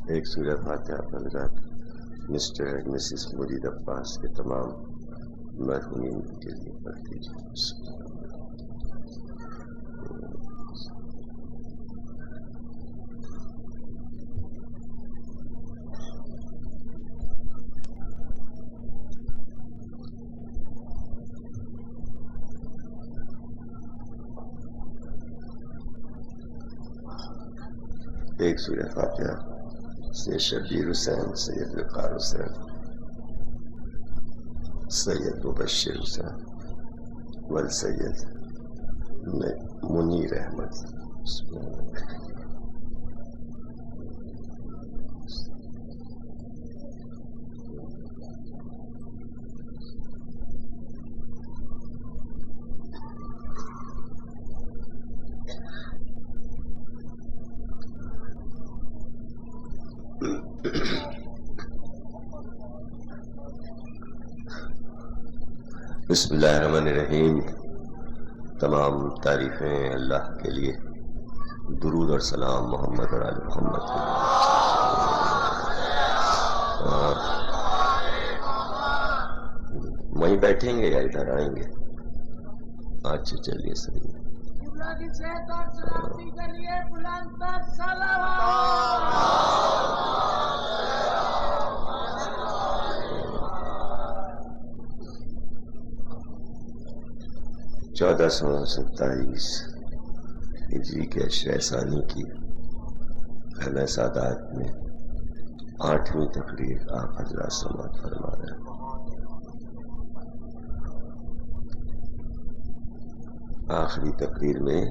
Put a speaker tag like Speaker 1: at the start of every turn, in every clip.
Speaker 1: ایک سورہ فاتحہ پڑھ کر مسٹر اینڈ مسز مرید عباس کے تمام مرحومین کے لیے پڑھ دیجیے۔ ایک سورہ فاتحہ سے شبیر حسین، سید وقار حسین، سید مبشر حسین والسید منیر احمد۔ بسم اللہ الرحمن الرحیم۔ تمام تعریفیں اللہ کے لیے، درود اور سلام محمد اور آل محمد کے لیے۔ وہیں بیٹھیں گے یا ادھر آئیں گے؟ اچھا چلیے صحیح۔ 1427 ہجری کے عشرہ ثانی کی خیمہ سادات میں 8ویں تقریر آپ حضرات سماعت فرما رہے ہیں۔ آخری تقریر میں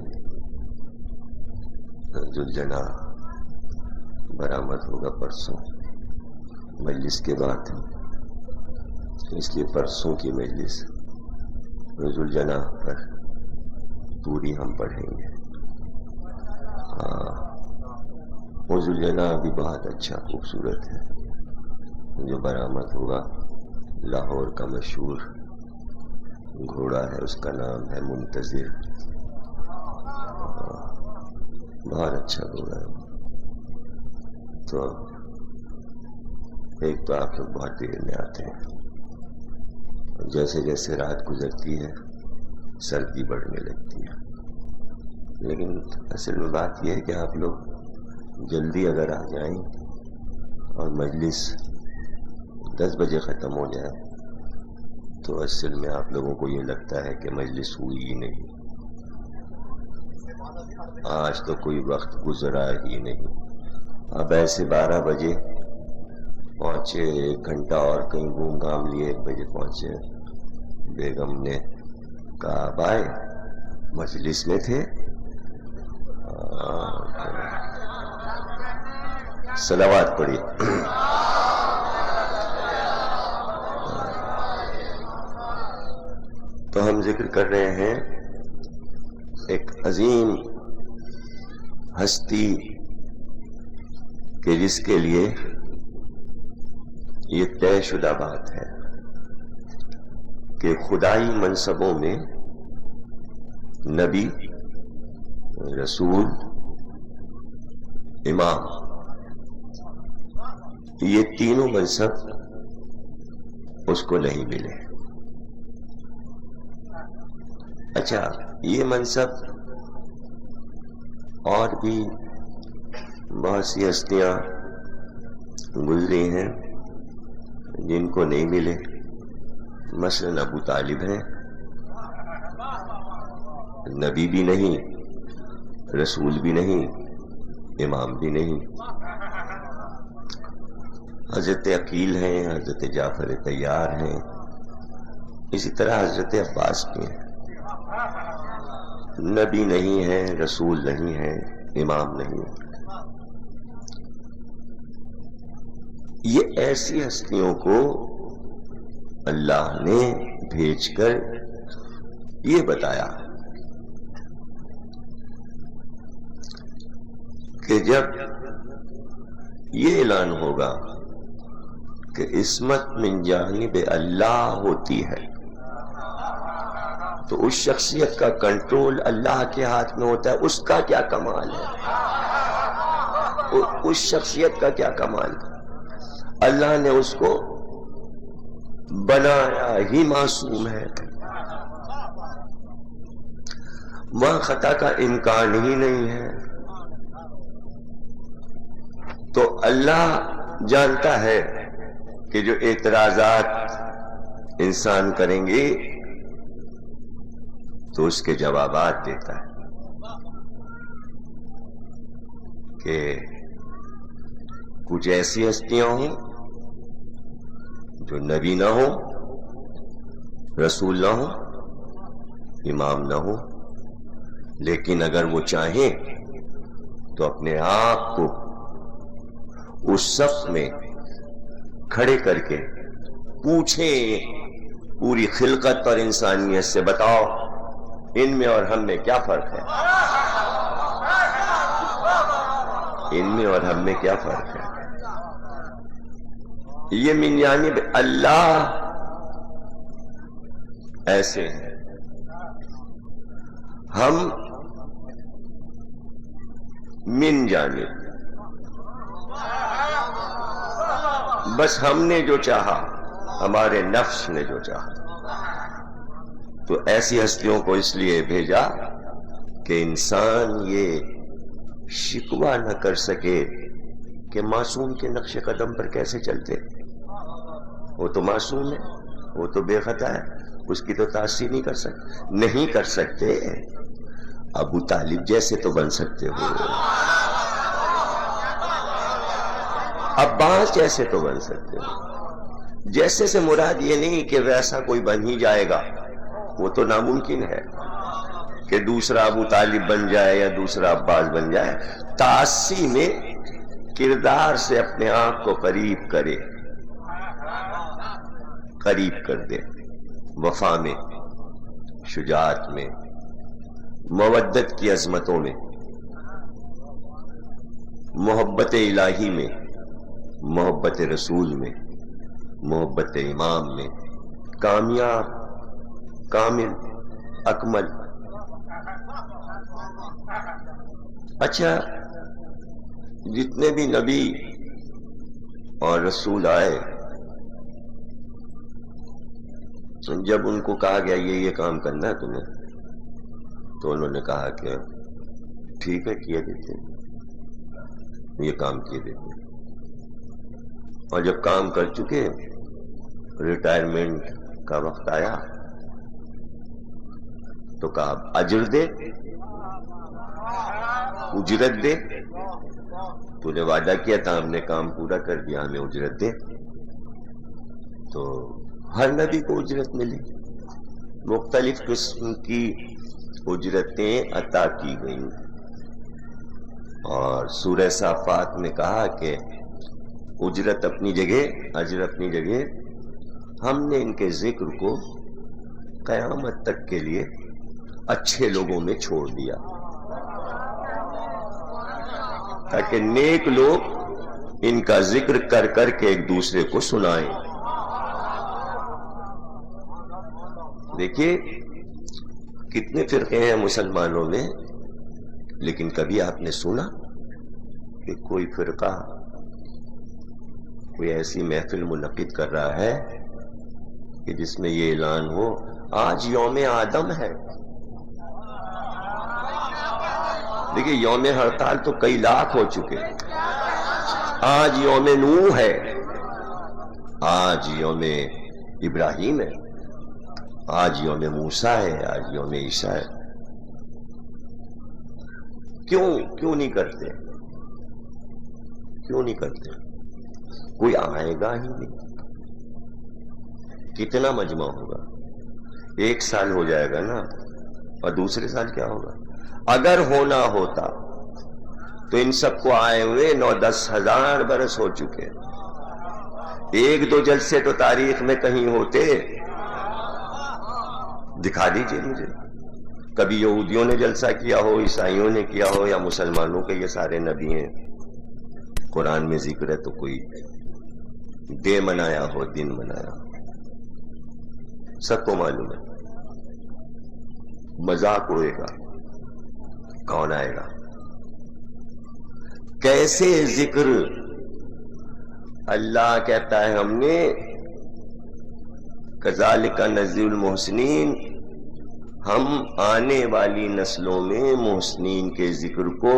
Speaker 1: ذوالجناح برآمد ہوگا پرسوں مجلس کے بعد، اس لیے پرسوں کی مجلس ذوالجناح پر پوری ہم پڑھیں گے۔ وہ ذوالجناح بھی بہت اچھا خوبصورت ہے جو برآمد ہوگا۔ لاہور کا مشہور گھوڑا ہے، اس کا نام ہے منتظر، بہت اچھا گھوڑا ہے۔ تو ایک تو آپ لوگ بہت دیر میں آتے ہیں، جیسے جیسے رات گزرتی ہے سردی بڑھنے لگتی ہے، لیکن اصل میں بات یہ ہے کہ آپ لوگ جلدی اگر آ جائیں اور مجلس 10 بجے ختم ہو جائے تو اصل میں آپ لوگوں کو یہ لگتا ہے کہ مجلس ہوئی ہی نہیں، آج تو کوئی وقت گزرا ہی نہیں۔ اب ایسے 12 بجے پہنچے، 1 گھنٹہ اور کہیں گھوم گھام لیے، 1 بجے پہنچے، بیگم نے کہا بھائی مجلس میں تھے؟ صلوات پڑھی۔ تو ہم ذکر کر رہے ہیں ایک عظیم ہستی کہ جس کے لیے یہ طے شدہ بات ہے کہ خدائی منصبوں میں نبی، رسول، امام، یہ تینوں منصب اس کو نہیں ملے۔ اچھا، یہ منصب اور بھی بہت سی ہستیاں گزری ہیں جن کو نہیں ملے، مثلا ابو طالب ہیں، نبی بھی نہیں، رسول بھی نہیں، امام بھی نہیں۔ حضرت عقیل ہیں، حضرت جعفر طیار ہیں، اسی طرح حضرت عباس بھی ہیں، نبی نہیں ہے، رسول نہیں ہے، امام نہیں ہے۔ یہ ایسی ہستیوں کو اللہ نے بھیج کر یہ بتایا کہ جب یہ اعلان ہوگا کہ عصمت من جانب اللہ ہوتی ہے تو اس شخصیت کا کنٹرول اللہ کے ہاتھ میں ہوتا ہے. اس کا کیا کمال ہے, اس شخصیت کا کیا کمال ہے. اللہ نے اس کو بنایا ہی معصوم ہے, وہاں خطا کا امکان ہی نہیں ہے. تو اللہ جانتا ہے کہ جو اعتراضات انسان کریں گے تو اس کے جوابات دیتا ہے کہ کچھ ایسی ہستیاں ہوں جو نبی نہ ہو, رسول نہ ہو, امام نہ ہو, لیکن اگر وہ چاہیں تو اپنے آپ کو اس صف میں کھڑے کر کے پوچھیں پوری خلقت اور انسانیت سے, بتاؤ ان میں اور ہم میں کیا فرق ہے, ان میں اور ہم میں کیا فرق ہے. یہ من جانب اللہ ایسے ہیں, ہم من جانب بس ہم نے جو چاہا, ہمارے نفس نے جو چاہا. تو ایسی ہستیوں کو اس لیے بھیجا کہ انسان یہ شکوہ نہ کر سکے کہ معصوم کے نقش قدم پر کیسے چلتے. وہ تو معصوم ہے, وہ تو بے خطا ہے, اس کی تو تاثیر نہیں کر سکتے. ابو طالب جیسے تو بن سکتے ہو, عباس جیسے تو بن سکتے ہو. جیسے سے مراد یہ نہیں کہ ویسا کوئی بن ہی جائے گا, وہ تو ناممکن ہے کہ دوسرا ابو طالب بن جائے یا دوسرا عباس بن جائے. تاسی میں کردار سے اپنے آپ کو قریب کرے, قریب کر دے, وفا میں, شجاعت میں, مودت کی عظمتوں میں, محبت الہی میں, محبت رسول میں, محبت امام میں, کامیاب, کامل, اکمل. اچھا, جتنے بھی نبی اور رسول آئے, جب ان کو کہا گیا یہ کام کرنا ہے تمہیں, تو انہوں نے کہا کہ ٹھیک ہے کیے دیتے, یہ کام کیے دیتے. اور جب کام کر چکے, ریٹائرمنٹ کا وقت آیا تو کہا اجر دے, اجرت دے. تو نے وعدہ کیا تھا, ہم نے کام پورا کر دیا, ہمیں اجرت دے. تو ہر نبی کو اجرت ملی, مختلف قسم کی اجرتیں عطا کی گئیں. اور سورہ صافات میں کہا کہ اجرت اپنی جگہ, اجر اپنی جگہ, ہم نے ان کے ذکر کو قیامت تک کے لیے اچھے لوگوں میں چھوڑ دیا تاکہ نیک لوگ ان کا ذکر کر کر کے ایک دوسرے کو سنائیں. دیکھیے کتنے فرقے ہیں مسلمانوں میں, لیکن کبھی آپ نے سنا کہ کوئی فرقہ کوئی ایسی محفل منعقد کر رہا ہے کہ جس میں یہ اعلان ہو آج یوم آدم ہے. دیکھیے یوم ہڑتال تو کئی لاکھ ہو چکے, آج یوم نوح ہے, آج یوم ابراہیم ہے, آج یوم موسیٰ ہے, آج یوم عیسیٰ ہے. کیوں نہیں کرتے, کیوں نہیں کرتے؟ کوئی آئے گا ہی نہیں. کتنا مجمع ہوگا, 1 سال ہو جائے گا نا, اور دوسرے سال کیا ہوگا؟ اگر ہونا ہوتا تو ان سب کو آئے ہوئے 9-10 ہزار برس ہو چکے. 1-2 جلسے تو تاریخ میں کہیں ہوتے, دکھا دیجئے مجھے. کبھی یہودیوں نے جلسہ کیا ہو, عیسائیوں نے کیا ہو, یا مسلمانوں کے یہ سارے نبی ہیں, قرآن میں ذکر ہے تو کوئی ڈے منایا ہو, دن منایا ہو, سب کو معلوم ہے. مذاق اڑے گا. کون آئے گا؟ کیسے ذکر؟ اللہ کہتا ہے ہم نے کذالک نجزی المحسنین، ہم آنے والی نسلوں میں محسنین کے ذکر کو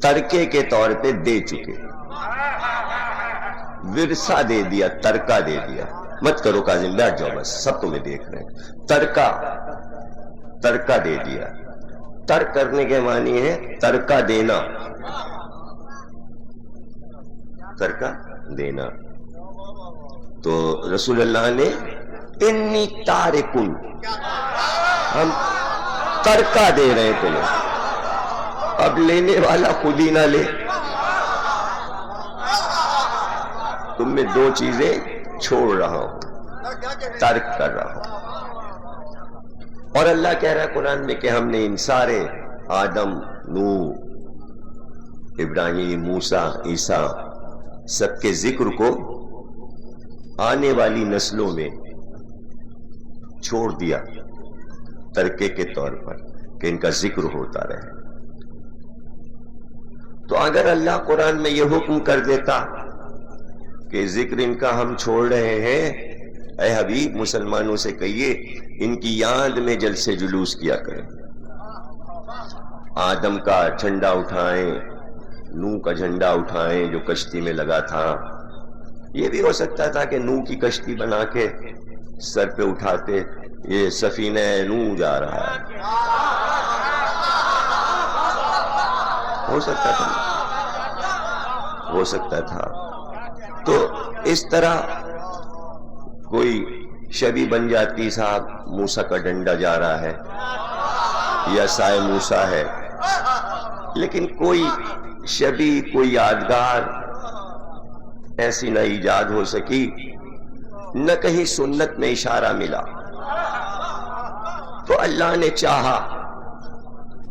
Speaker 1: ترکے کے طور پہ دے چکے. ورثہ دے دیا، ترکہ دے دیا. مت کرو کاظم، بیٹھ جاؤ بس، سب تمہیں دیکھ رہے ہیں. ترکہ دے دیا. ترک کرنے کے معنی ہے ترکہ دینا، ترکہ دینا. تو رسول اللہ نے انی تارکن، ہم ترکہ دے رہے ہیں تمہیں. اب لینے والا خود ہی نہ لے. تم میں دو چیزیں چھوڑ رہا ہوں، ترک کر رہا ہوں. اور اللہ کہہ رہا ہے قرآن میں کہ ہم نے ان سارے آدم، نوح، ابراہیم، موسیٰ، عیسیٰ سب کے ذکر کو آنے والی نسلوں میں چھوڑ دیا ترکے کے طور پر کہ ان کا ذکر ہوتا رہے. تو اگر اللہ قرآن میں یہ حکم کر دیتا کہ ذکر ان کا ہم چھوڑ رہے ہیں، اے حبیب مسلمانوں سے کہیے ان کی یاد میں جلسے جلوس کیا کریں. آدم کا جھنڈا اٹھائیں، نوح کا جھنڈا اٹھائیں جو کشتی میں لگا تھا. یہ بھی ہو سکتا تھا کہ نوح کی کشتی بنا کے سر پہ اٹھاتے، یہ سفینہ نوح جا رہا ہے. ہو سکتا تھا. تو اس طرح کوئی شبی بن جاتی، صاحب موسیٰ کا ڈنڈا جا رہا ہے یا سائے موسیٰ ہے، لیکن کوئی شبی، کوئی یادگار ایسی نہ ایجاد ہو سکی، نہ کہیں سنت میں اشارہ ملا. تو اللہ نے چاہا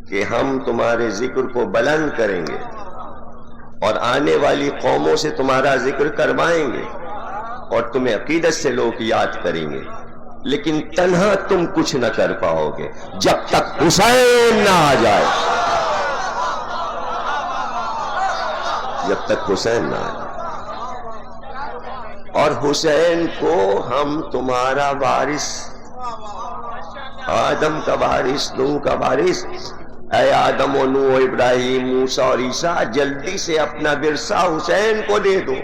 Speaker 1: کہ ہم تمہارے ذکر کو بلند کریں گے اور آنے والی قوموں سے تمہارا ذکر کروائیں گے اور تمہیں عقیدت سے لوگ یاد کریں گے، لیکن تنہا تم کچھ نہ کر پاؤ گے جب تک حسین نہ آ جائے. جب تک حسین نہ آ جائے. اور حسین کو ہم تمہارا وارث، آدم کا وارث، نوح کا وارث. اے آدم و نوح و ابراہیم، موسیٰ اور عیسیٰ، جلدی سے اپنا ورثہ حسین کو دے دو،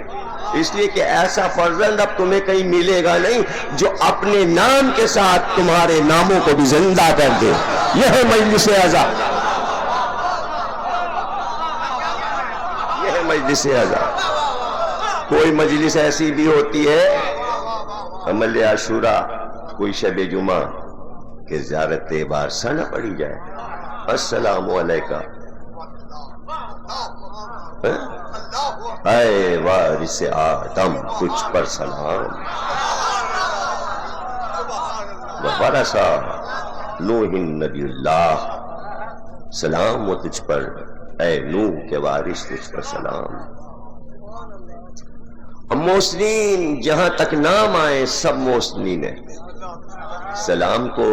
Speaker 1: اس لیے کہ ایسا فرزند اب تمہیں کہیں ملے گا نہیں جو اپنے نام کے ساتھ تمہارے ناموں کو بھی زندہ کر دے. یہ ہے مجلس اعزا، یہ ہے مجلس اعزا. کوئی مجلس ایسی بھی ہوتی ہے عمل عاشورہ، کوئی شب جمعہ، کہ زیارت بارسا نہ پڑی جائے. السلام علیکم اے وارث آدم، تجھ پر سلام. ورثہ نوح نبی اللہ، سلام و تجھ پر اے نوح کے وارث، تجھ پر سلام. محسنین جہاں تک نام آئے سب محسنین ہیں. سلام کو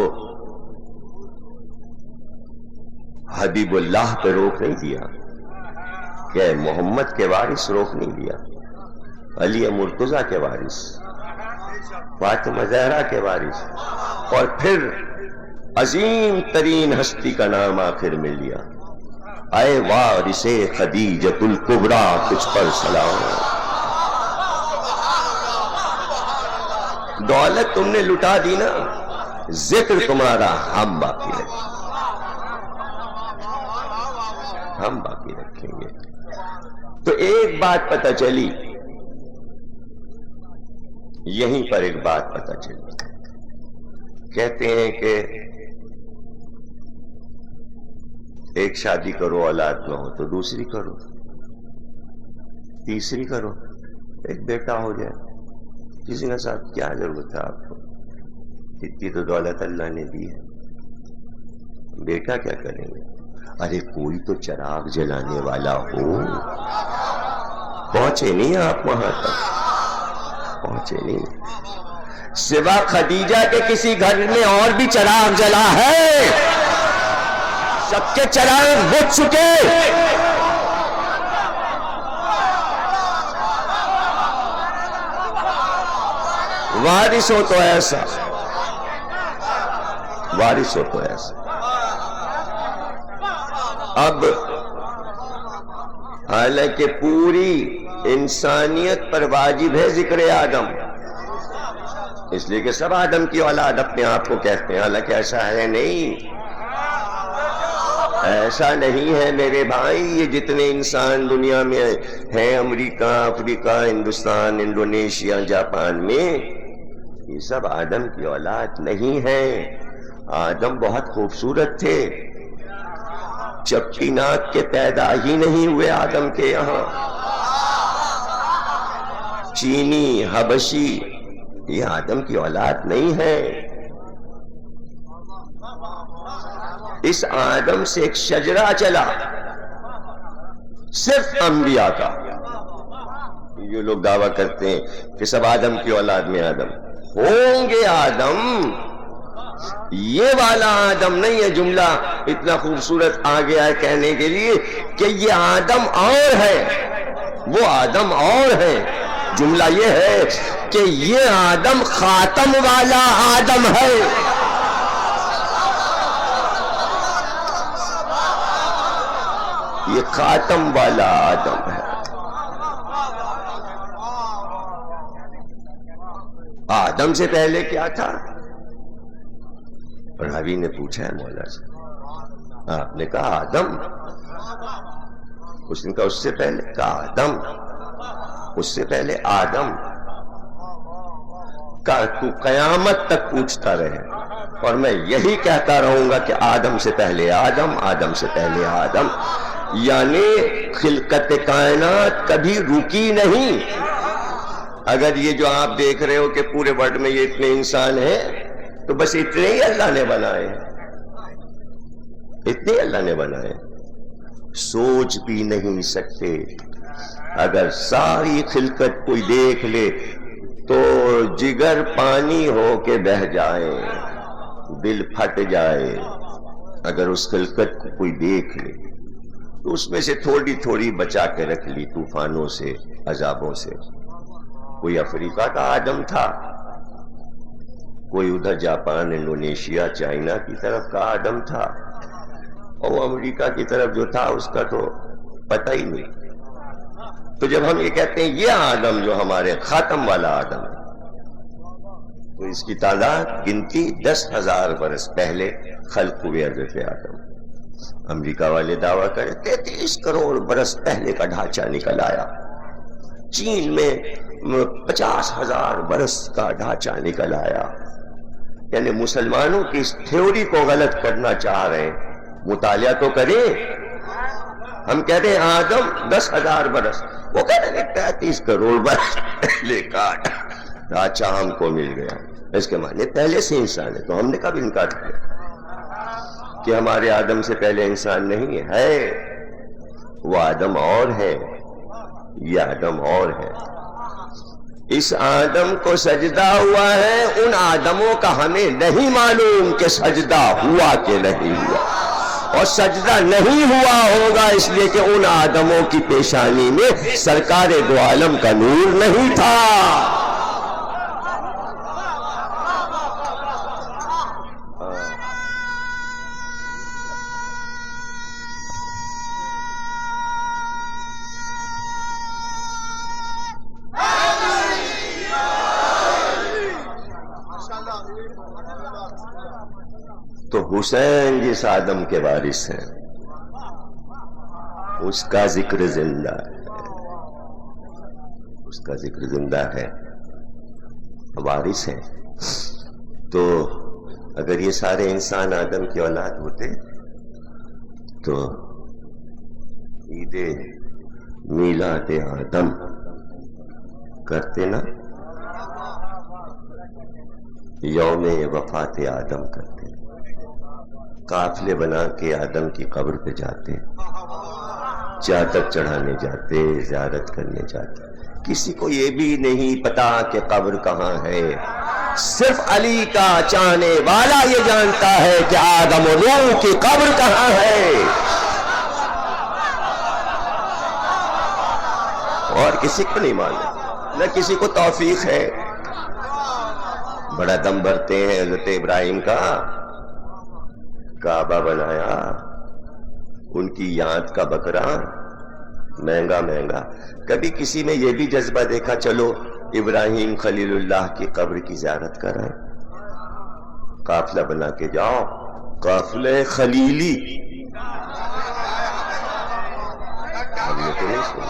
Speaker 1: حبیب اللہ پہ روک نہیں دیا، کہ محمد کے وارث روک نہیں دیا، علی مرتضیٰ کے وارث، فاطمہ زہرا کے وارث، اور پھر عظیم ترین ہستی کا نام آخر میں لیا، اے وارث خدیجۃ الکبریٰ، تجھ پر سلام. دولت تم نے لٹا دی نا، ذکر تمہارا ہم باقی رکھیں، ہم باقی رکھیں گے. تو ایک بات پتہ چلی، یہیں پر ایک بات پتہ چلی. کہتے ہیں کہ ایک شادی کرو، اولاد نہ ہو تو دوسری کرو، تیسری کرو، ایک بیٹا ہو جائے. کسی کے ساتھ کیا ضرورت ہے آپ کو؟ اتنی تو دولت اللہ نے دی ہے، بیٹا کیا کریں گے؟ ارے کوئی تو چراغ جلانے والا ہو. پہنچے نہیں آپ وہاں تک، پہنچے نہیں. سوا خدیجہ کے کسی گھر میں اور بھی چراغ جلا ہے؟ سب کے چراغ بجھ چکے. وارث ہو تو ایسا، وارث ہو تو ایسا. اب حالانکہ پوری انسانیت پر واجب ہے ذکر آدم، اس لیے کہ سب آدم کی اولاد اپنے آپ کو کہتے ہیں، حالانکہ ایسا ہے نہیں. ایسا نہیں ہے میرے بھائی. یہ جتنے انسان دنیا میں ہیں، امریکہ، افریقہ، ہندوستان، انڈونیشیا، جاپان میں، یہ سب آدم کی اولاد نہیں ہیں. آدم بہت خوبصورت تھے، چپٹی ناک کے پیدا ہی نہیں ہوئے آدم کے یہاں. چینی، حبشی، یہ آدم کی اولاد نہیں ہے. اس آدم سے ایک شجرہ چلا، صرف انبیاء کا. یہ لوگ دعویٰ کرتے ہیں کہ سب آدم کی اولاد میں آدم ہوں گے. آدم یہ والا آدم نہیں ہے. جملہ اتنا خوبصورت آ گیا ہے کہنے کے لیے کہ یہ آدم اور ہے، وہ آدم اور ہے. جملہ یہ ہے کہ یہ آدم خاتم والا آدم ہے. یہ خاتم والا آدم ہے. آدم سے پہلے کیا تھا؟ راوی نے پوچھا ہے مولا سے. آپ نے کہا آدم. اس نے کہا اس سے پہلے؟ کہا آدم. اس سے پہلے آدم. کہا تو قیامت تک پوچھتا رہے اور میں یہی کہتا رہوں گا کہ آدم سے پہلے آدم، آدم سے پہلے آدم. یعنی خلقت کائنات کبھی رکی نہیں. اگر یہ جو آپ دیکھ رہے ہو کہ پورے ورلڈ میں یہ اتنے انسان ہیں تو بس اتنے ہی اللہ نے بنائے ہیں، اتنے اللہ نے بنائے. سوچ بھی نہیں سکتے. اگر ساری خلقت کوئی دیکھ لے تو جگر پانی ہو کے بہہ جائے، دل پھٹ جائے. اگر اس خلقت کو کوئی دیکھ لے تو اس میں سے تھوڑی تھوڑی بچا کے رکھ لی طوفانوں سے، عذابوں سے. کوئی افریقہ کا آدم تھا، کوئی ادھر جاپان، انڈونیشیا، چائنا کی طرف کا آدم تھا، اور وہ امریکہ کی طرف جو تھا اس کا تو پتہ ہی نہیں. تو جب ہم یہ کہتے ہیں یہ آدم جو ہمارے خاتم والا آدم ہے، تو اس کی تعداد گنتی 10,000 برس پہلے خلق ہوئے حضرت آدم. امریکہ والے دعویٰ کریں 33 کروڑ برس پہلے کا ڈھانچہ نکل آیا. چین میں 50,000 برس کا ڈھانچہ نکل آیا. یعنی مسلمانوں کی اس تھیوری کو غلط کرنا چاہ رہے ہیں. مطالعہ تو کریں. ہم کہتے ہیں آدم 10,000 برس، وہ کہتے ہیں 33 کروڑ برس پہلے کا ڈھانچہ ہم کو مل گیا. اس کے معنی پہلے سے انسان ہے. تو ہم نے کب انکار کیا کہ ہمارے آدم سے پہلے انسان نہیں ہے؟ وہ آدم اور ہے، یہ آدم اور ہے. اس آدم کو سجدہ ہوا ہے. ان آدموں کا ہمیں نہیں معلوم کہ سجدہ ہوا کہ نہیں ہوا، اور سجدہ نہیں ہوا ہوگا اس لیے کہ ان آدموں کی پیشانی میں سرکار دو عالم کا نور نہیں تھا. تو حسین جس آدم کے وارث ہیں اس کا ذکر زندہ ہے، اس کا ذکر زندہ ہے، وارث ہے. تو اگر یہ سارے انسان آدم کی اولاد ہوتے تو عید میلاد آدم کرتے نا، یوم وفات آدم کرتے، قافلے بنا کے آدم کی قبر پہ جاتے، چادر چڑھانے جاتے، زیارت کرنے جاتے. کسی کو یہ بھی نہیں پتا کہ قبر کہاں ہے. صرف علی کا چاہنے والا یہ جانتا ہے کہ آدم و نوح کی قبر کہاں ہے، اور کسی کو نہیں معلوم، نہ کسی کو توفیق ہے۔ بڑا دم بھرتے ہیں حضرت ابراہیم کا، کعبہ بنایا، ان کی یاد کا بکرا مہنگا مہنگا۔ کبھی کسی میں یہ بھی جذبہ دیکھا چلو ابراہیم خلیل اللہ کی قبر کی زیارت کریں، قافلہ بنا کے جاؤ، قافلہ خلیلی؟ ہم نے تو نہیں سنا،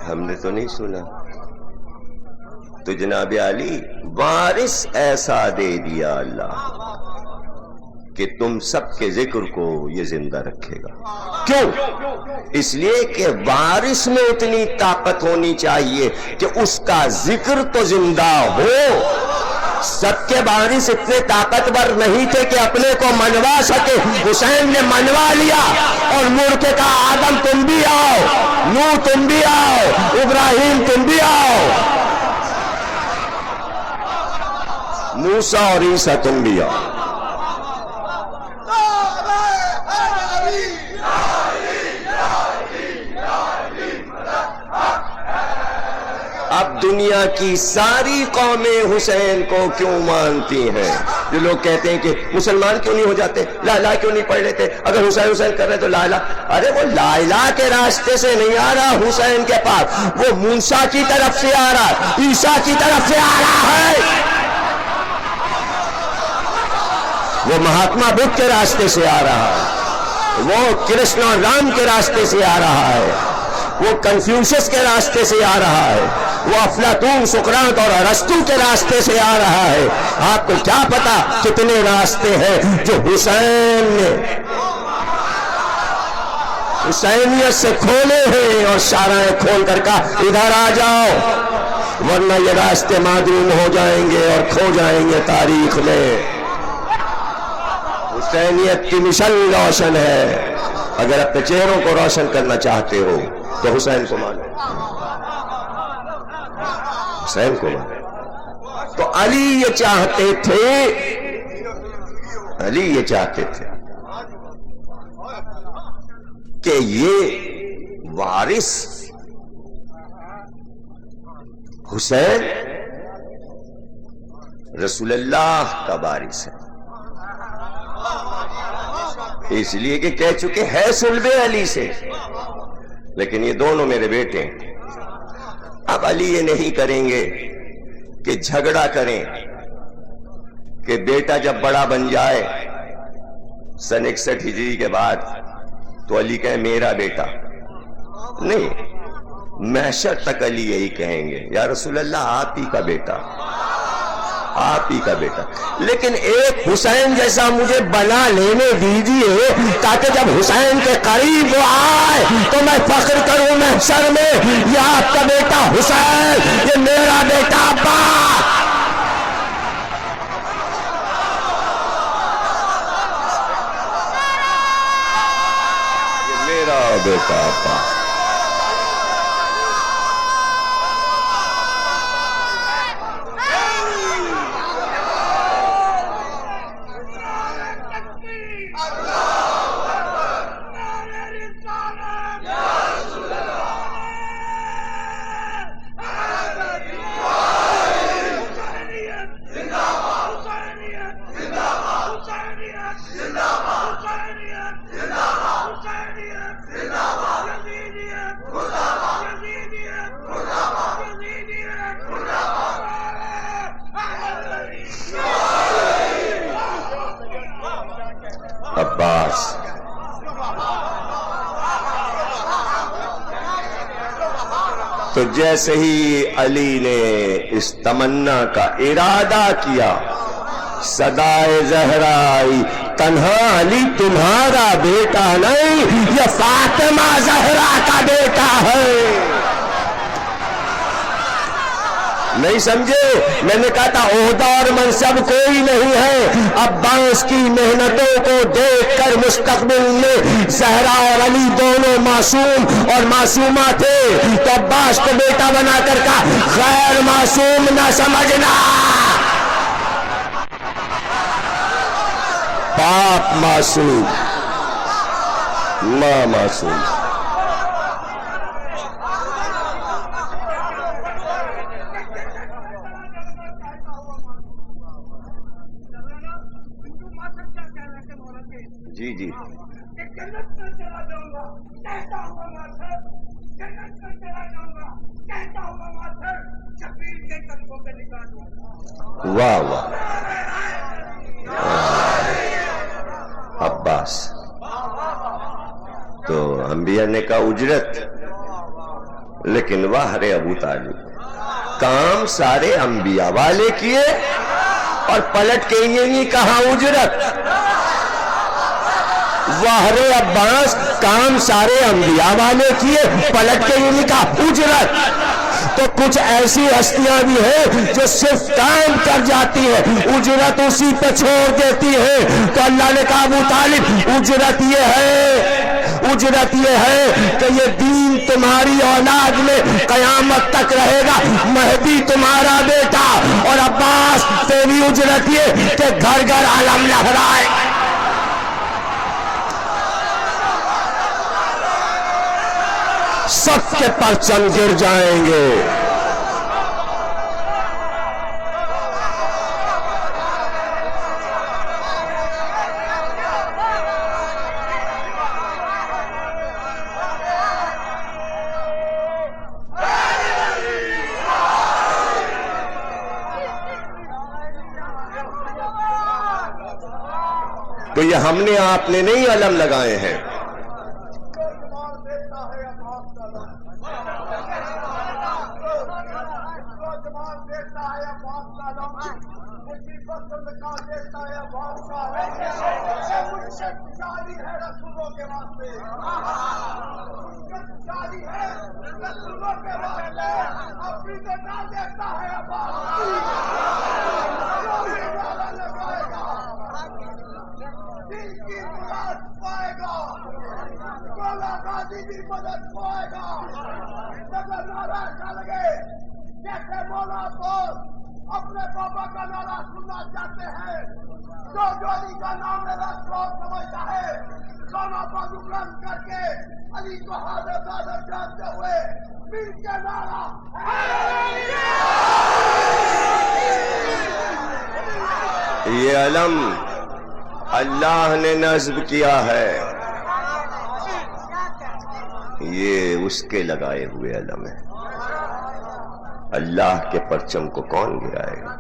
Speaker 1: ہم نے تو نہیں سنا۔ تو جناب علی وارث ایسا دے دیا اللہ کہ تم سب کے ذکر کو یہ زندہ رکھے گا۔ کیوں؟ اس لیے کہ وارث میں اتنی طاقت ہونی چاہیے کہ اس کا ذکر تو زندہ ہو۔ سب کے وارث اتنے طاقتور نہیں تھے کہ اپنے کو منوا سکے، حسین نے منوا لیا اور مڑ کے کہا آدم تم بھی آؤ، نوح تم بھی آؤ، ابراہیم تم بھی آؤ، موسیٰ اور عیسیٰ تم بھی آؤ۔ اب دنیا کی ساری قومیں حسین کو کیوں مانتی ہیں؟ جو لوگ کہتے ہیں کہ مسلمان کیوں نہیں ہو جاتے، لا الہ کیوں نہیں پڑھ لیتے، اگر حسین حسین کر رہے تو لا الہ۔ ارے وہ لا الہ کے راستے سے نہیں آ رہا حسین کے پاس، وہ موسیٰ کی طرف سے آ رہا ہے، عیسیٰ کی طرف سے آ رہا ہے، وہ مہاتما بدھ کے راستے سے آ رہا ہے، وہ کرشنا رام کے راستے سے آ رہا ہے، وہ کنفیوشس کے راستے سے آ رہا ہے، وہ افلاطون سقراط اور ارسطو کے راستے سے آ رہا ہے۔ آپ کو کیا پتا کتنے راستے ہیں جو حسین نے حسینیت سے کھولے ہیں، اور شارعیں کھول کر کہا ادھر آ جاؤ ورنہ یہ راستے معدوم ہو جائیں گے اور کھو جائیں گے تاریخ میں۔ حسینیت کی مشن روشن ہے، اگر اپنے چہروں کو روشن کرنا چاہتے ہو تو حسین کو مانو، حسین کو مانو۔ تو علی یہ چاہتے تھے، علی یہ چاہتے تھے کہ یہ وارث حسین رسول اللہ کا وارث ہے، اس لیے کہ کہہ چکے ہے صلب علی سے، لیکن یہ دونوں میرے بیٹے ہیں۔ اب علی یہ نہیں کریں گے کہ جھگڑا کریں کہ بیٹا جب بڑا بن جائے سن 61 ہجری کے بعد تو علی کہے میرا بیٹا، نہیں، محشر تک علی یہی کہیں گے یا رسول اللہ آپ ہی کا بیٹا، آپ ہی کا بیٹا۔ لیکن ایک حسین جیسا مجھے بنا لینے دیجیے تاکہ جب حسین کے قریب وہ آئے تو میں فخر کروں محشر میں، یہ آپ کا بیٹا حسین، یہ میرا بیٹا ابا۔ یہ میرا بیٹا ابا۔ عباس تو جیسے ہی علی نے اس تمنا کا ارادہ کیا، صدائے زہرا آئی، تنہا علی تمہارا بیٹا نہیں، یہ فاطمہ زہرا کا بیٹا ہے۔ نہیں سمجھے؟ میں نے کہا تھا عہدہ اور منصب کوئی نہیں ہے، عباس کی محنتوں کو دیکھ کر مستقبل میں زہرا اور علی دونوں معصوم اور معصومہ تھے، تو عباس کو بیٹا بنا کر کہا غیر معصوم نہ سمجھنا، باپ معصوم ماں معصوم۔ جی جی واہ واہ عباس تو انبیاء نے کہا اجرت، لیکن واہ رے ابو طالب، کام سارے انبیاء والے کیے اور پلٹ کے یہ نہیں کہا اجرت۔ واہ رے عباس، کام سارے انبیاء والے کیے، پلٹ کے یہ نہیں کہا اجرت۔ تو کچھ ایسی ہستیاں بھی ہیں جو صرف کام کر جاتی ہیں، اجرت اسی پہ چھوڑ دیتی ہے، تو اللہ نے کہا ابو طالب اجرت یہ ہے کہ یہ دین تمہاری اولاد میں قیامت تک رہے گا، مہدی تمہارا بیٹا، اور عباس تیری اجرت یہ کہ گھر گھر علم لہرائے۔ سب کے پرچم گر جائیں گے۔ تو یہ ہم نے آپ نے نہیں علم لگائے ہیں،
Speaker 2: اپنے بابا کا نعرہ سننا چاہتے ہیں، جو علی کا نام میرا شوق سمجھتا ہے، سونا بازو بلند کر کے علی کو حاضر ناظر جانتے ہوئے مل کے نعرہ
Speaker 1: یہ علم اللہ نے نصب کیا ہے، یہ اس کے لگائے ہوئے علم ہے۔ اللہ کے پرچم کو کون گرائے گا؟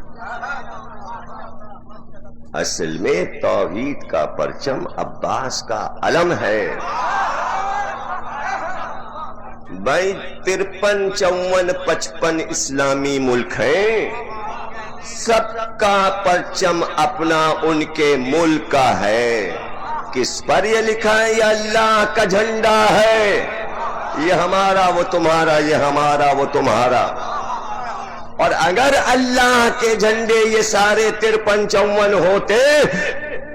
Speaker 1: اصل میں توحید کا پرچم عباس کا علم ہے۔ بھائی 53 54 55 اسلامی ملک ہیں، سب کا پرچم اپنا ان کے ملک کا ہے۔ کس پر یہ لکھا ہے؟ یہ اللہ کا جھنڈا ہے، یہ ہمارا وہ تمہارا، یہ ہمارا وہ تمہارا۔ اور اگر اللہ کے جھنڈے یہ سارے 53 54 ہوتے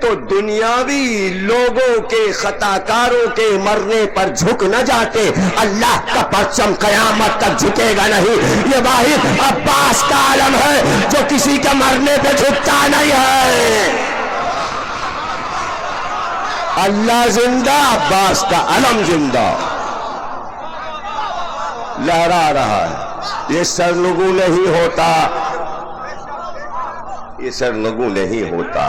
Speaker 1: تو دنیاوی لوگوں کے خطا کاروں کے مرنے پر جھک نہ جاتے۔ اللہ کا پرچم قیامت تک جھکے گا نہیں، یہ واحد عباس کا علم ہے جو کسی کے مرنے پہ جھکتا نہیں ہے۔ اللہ زندہ، عباس کا علم زندہ لہرا رہا ہے۔ یہ سرنگو نہیں ہوتا، یہ سرنگو نہیں ہوتا۔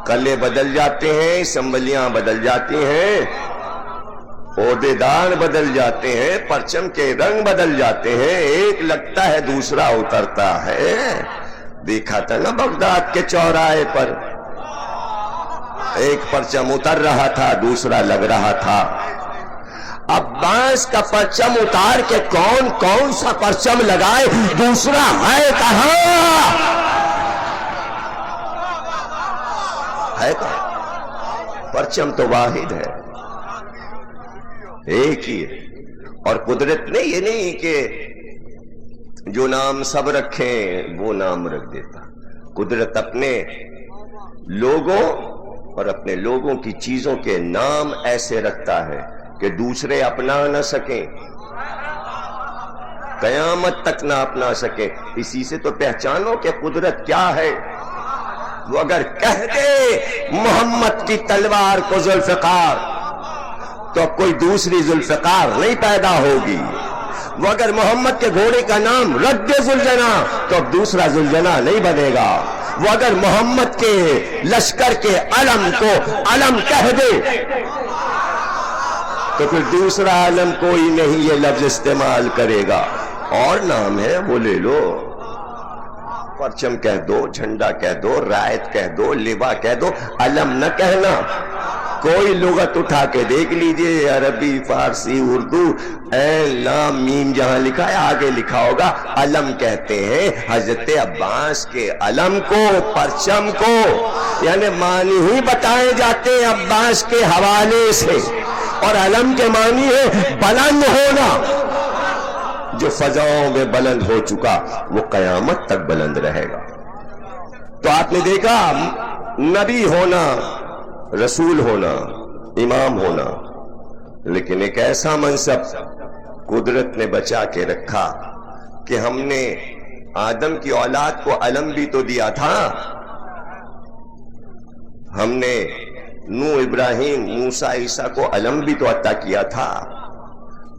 Speaker 1: قلعے بدل جاتے ہیں، اسمبلیاں بدل جاتی ہیں، عہدیدار بدل جاتے ہیں، پرچم کے رنگ بدل جاتے ہیں، ایک لگتا ہے دوسرا اترتا ہے۔ دیکھا تھا نا بغداد کے چوراہے پر، ایک پرچم اتر رہا تھا، دوسرا لگ رہا تھا۔ عباس کا پرچم اتار کے کون سا پرچم لگائے، دوسرا ہے کہاں؟ ہے کہاں؟ پرچم تو واحد ہے، ایک ہی ہے۔ اور قدرت نے یہ نہیں کہ جو نام سب رکھیں وہ نام رکھ دیتا. قدرت اپنے لوگوں اور اپنے لوگوں کی چیزوں کے نام ایسے رکھتا ہے کہ دوسرے اپنا نہ سکیں، قیامت تک نہ اپنا سکیں. اسی سے تو پہچانو کہ قدرت کیا ہے. وہ اگر کہہ دے محمد کی تلوار کو ذوالفقار تو کوئی دوسری ذوالفقار نہیں پیدا ہوگی. وہ اگر محمد کے گھوڑے کا نام رکھ دے ذوالجنا تو اب دوسرا ذوالجنا نہیں بنے گا. وہ اگر محمد کے لشکر کے علم کو علم کہہ دے تو پھر دوسرا علم کوئی نہیں یہ لفظ استعمال کرے گا. اور نام ہے وہ لے لو، پرچم کہہ دو، جھنڈا کہہ دو، رائت کہہ دو، لوا کہہ دو، علم نہ کہنا. کوئی لغت اٹھا کے دیکھ لیجئے، عربی، فارسی، اردو، عین لام میم جہاں لکھا ہے آگے لکھا ہوگا علم کہتے ہیں حضرت عباس کے علم کو، پرچم کو. یعنی معنی ہی بتائے جاتے ہیں عباس کے حوالے سے. اور علم کے معنی ہے بلند ہونا. جو فضاؤں میں بلند ہو چکا وہ قیامت تک بلند رہے گا. تو آپ نے دیکھا نبی ہونا، رسول ہونا، امام ہونا، لیکن ایک ایسا منصب قدرت نے بچا کے رکھا کہ ہم نے آدم کی اولاد کو علم بھی تو دیا تھا. ہم نے نوح، ابراہیم، موسیٰ، عیسیٰ کو علم بھی تو عطا کیا تھا.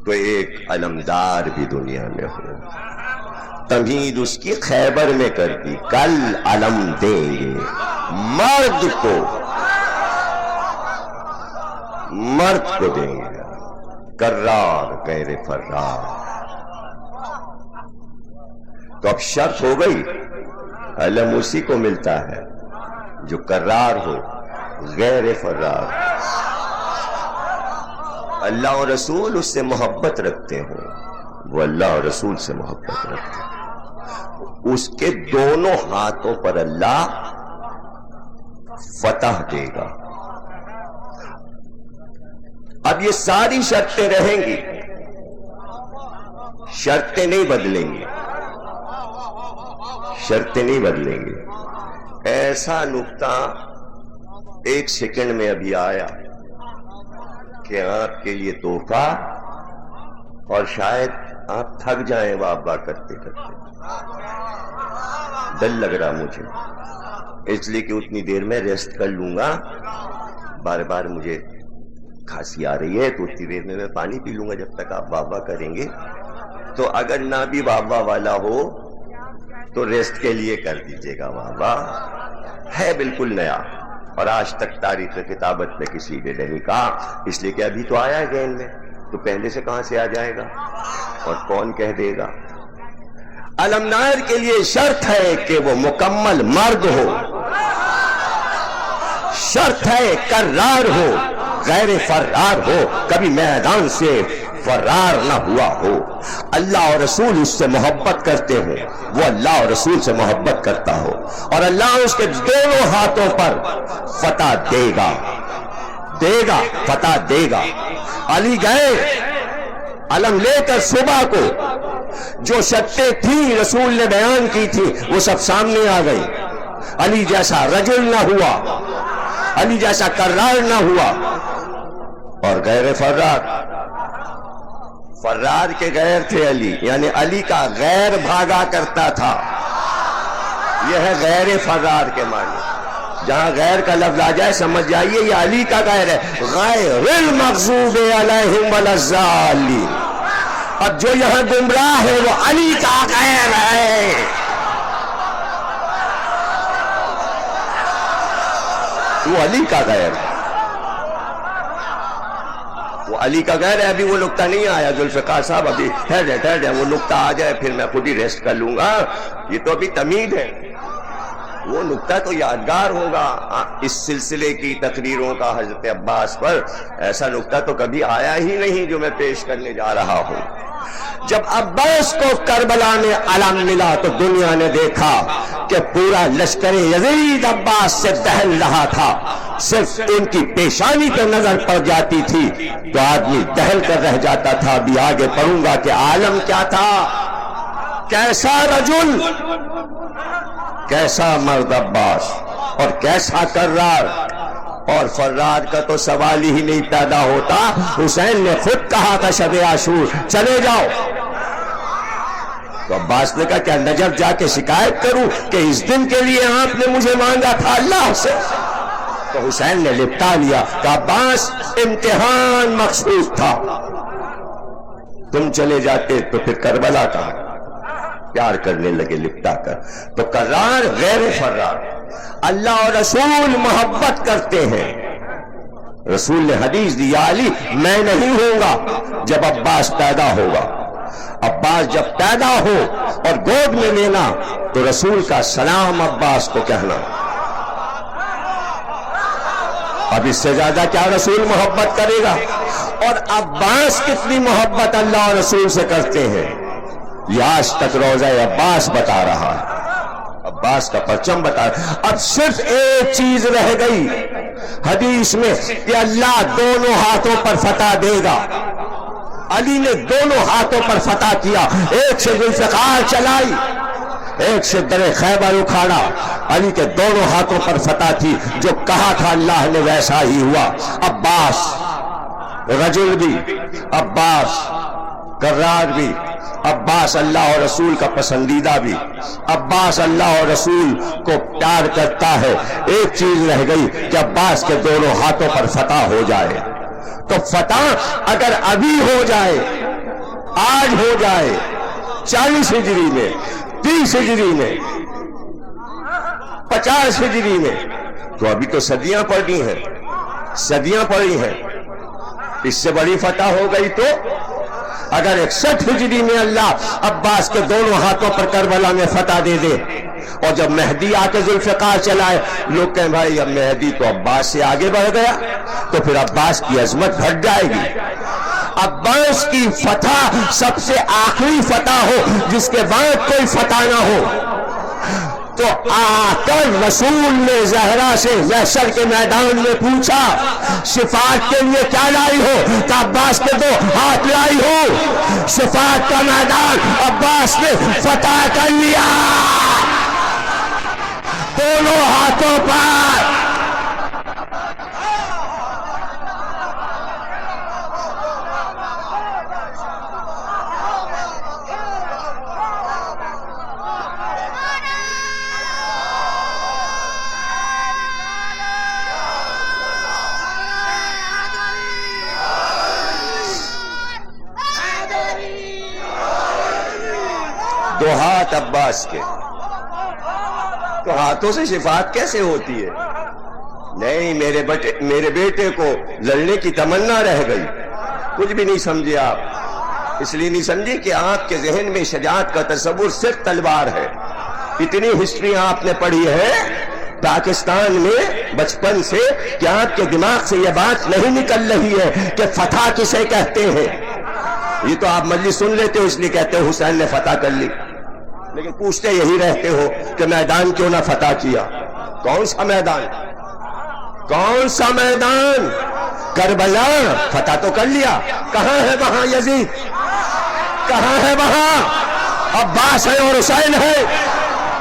Speaker 1: تو ایک علمدار بھی دنیا میں ہو. تمہید اس کی خیبر میں کر دی، کل علم دیں گے مرد کو، مرد کو دیں گے، کرار غیر فرار. تو اب شرط ہو گئی، علم اسی کو ملتا ہے جو کرار ہو، غیر فرار. اللہ اور رسول اس سے محبت رکھتے ہوں، وہ اللہ اور رسول سے محبت رکھتے ہیں. اس کے دونوں ہاتھوں پر اللہ فتح دے گا. اب یہ ساری شرطیں رہیں گی، شرطیں نہیں بدلیں گی، شرطیں نہیں بدلیں گی. ایسا نقطہ ایک سیکنڈ میں ابھی آیا کہ آپ کے لیے تحفہ، اور شاید آپ تھک جائیں واہ واہ کرتے کرتے. ڈر لگ رہا مجھے، اس لیے کہ اتنی دیر میں ریسٹ کر لوں گا. بار بار مجھے کھانسی آ رہی ہے تو اتنی دیر میں پانی پی لوں گا جب تک آپ واہ واہ کریں گے. تو اگر نہ بھی واہ واہ والا ہو تو ریسٹ کے لیے کر دیجیے گا. واہ واہ ہے بالکل نیا، اور آج تک تاریخ کتابت میں کسی نے نہیں کہا، اس لیے کہ ابھی تو آیا ہے ذہن میں، تو پہلے سے کہاں سے آ جائے گا اور کون کہہ دے گا. علمدار کے لیے شرط ہے کہ وہ مکمل مرد ہو، شرط ہے کرار ہو، غیر فرار ہو، کبھی میدان سے فرار نہ ہوا ہو. اللہ اور رسول اس سے محبت کرتے ہوں، وہ اللہ اور رسول سے محبت کرتا ہو، اور اللہ اس کے دونوں ہاتھوں پر فتح دے گا، دے گا، فتح دے گا. علی گئے علم لے کر صبح کو، جو شرطیں تھیں رسول نے بیان کی تھی وہ سب سامنے آ گئی. علی جیسا رجل نہ ہوا، علی جیسا کرار نہ ہوا، اور غیر فرار. فرار کے غیر تھے علی، یعنی علی کا غیر بھاگا کرتا تھا. یہ ہے غیر فرار کے معنی. جہاں غیر کا لفظ آ جائے سمجھ جائیے یہ علی کا غیر ہے، غیر المغضوب علیہم ولا الضالین. اب جو یہاں گمراہ ہے وہ علی کا غیر ہے. وہ علی کا غیر ہے، وہ علی کا غیر ہے. ابھی وہ نقطہ نہیں آیا ذوالفقار صاحب، ابھی ٹھہر جائے، وہ نقطہ آ جائے پھر میں خود ہی ریسٹ کر لوں گا. یہ تو ابھی تمہید ہے، وہ نقطہ تو یادگار ہوگا. اس سلسلے کی تقریروں کا حضرت عباس پر ایسا نقطہ تو کبھی آیا ہی نہیں جو میں پیش کرنے جا رہا ہوں. جب عباس کو کربلا میں علم ملا تو دنیا نے دیکھا کہ پورا لشکر یزید عباس سے دہل رہا تھا. صرف ان کی پیشانی پہ نظر پڑ جاتی تھی تو آدمی دہل کر رہ جاتا تھا. ابھی آگے پڑھوں گا کہ عالم کیا تھا. کیسا رجل، کیسا مرد عباس، اور کیسا کرار. اور فرار کا تو سوال ہی نہیں پیدا ہوتا. حسین نے خود کہا تھا شب عاشور چلے جاؤ. تو عباس نے کہا کیا نجف جا کے شکایت کروں کہ اس دن کے لیے آپ نے مجھے مانگا تھا اللہ سے؟ تو حسین نے لپٹا لیا کہ عباس امتحان مقصود تھا، تم چلے جاتے تو پھر کربلا کا پیار کرنے لگے لپٹا کر. تو کرار غیر فرار. اللہ اور رسول محبت کرتے ہیں. رسول نے حدیث دی یا علی میں نہیں ہوں گا جب عباس پیدا ہوگا. عباس جب پیدا ہو اور گود میں لینا تو رسول کا سلام عباس کو کہنا. اب اس سے زیادہ کیا رسول محبت کرے گا؟ اور عباس کتنی محبت اللہ اور رسول سے کرتے ہیں یہ آج تک روضہ عباس بتا رہا ہے. عباس کا پرچم بتا رہا. اب صرف ایک چیز رہ گئی حدیث میں کہ اللہ دونوں ہاتھوں پر فتح دے گا. علی نے دونوں ہاتھوں پر فتح کیا. ایک سے ذوالفقار چلائی، ایک سے در خیبر اکھاڑا. علی کے دونوں ہاتھوں پر فتح تھی. جو کہا تھا اللہ نے ویسا ہی ہوا. عباس رجل بھی، عباس کرار بھی، عباس اللہ اور رسول کا پسندیدہ بھی، عباس اللہ اور رسول کو پیار کرتا ہے. ایک چیز رہ گئی کہ عباس کے دونوں ہاتھوں پر فتح ہو جائے. تو فتح اگر ابھی ہو جائے، آج ہو جائے 40 ہجری میں، 30 ہجری میں، 50 ہجری میں، تو ابھی تو صدیاں پڑی ہیں، صدیاں پڑی ہیں. اس سے بڑی فتح ہو گئی تو اگر 61 ہجری میں اللہ عباس کے دونوں ہاتھوں پر کربلا میں فتح دے دے اور جب مہدی آ کے ذوالفقار چلائے، لوگ کہیں بھائی اب مہدی تو عباس سے آگے بڑھ گیا، تو پھر عباس کی عظمت گھٹ جائے گی. عباس کی فتح سب سے آخری فتح ہو جس کے بعد کوئی فتح نہ ہو. تو آ کر رسول نے زہرا سے محشر کے میدان میں پوچھا شفاعت کے لیے کیا لائی ہو؟ تو عباس کے دو ہاتھ لائی ہو. شفاعت کا میدان عباس نے فتح کر لیا دونوں ہاتھوں پر. دو ہاتھ عباس کے، تو ہاتھوں سے شفاعت کیسے ہوتی ہے؟ نہیں، میرے بیٹے کو لڑنے کی تمنا رہ گئی. کچھ بھی نہیں سمجھے آپ. اس لیے نہیں سمجھے کہ آپ کے ذہن میں شجاعت کا تصور صرف تلوار ہے. اتنی ہسٹری آپ نے پڑھی ہے پاکستان میں بچپن سے کہ آپ کے دماغ سے یہ بات نہیں نکل رہی ہے کہ فتح کسے کہتے ہیں. یہ تو آپ مجلس سن لیتے ہو اس لیے کہتے ہو حسین نے فتح کر لی، لیکن پوچھتے یہی رہتے ہو کہ میدان کیوں نہ فتح کیا. کون سا میدان؟ کون سا میدان؟ کربلا. فتح تو کر لیا. کہاں ہے وہاں یزید؟ کہاں ہے وہاں؟ عباس ہے اور حسین ہے.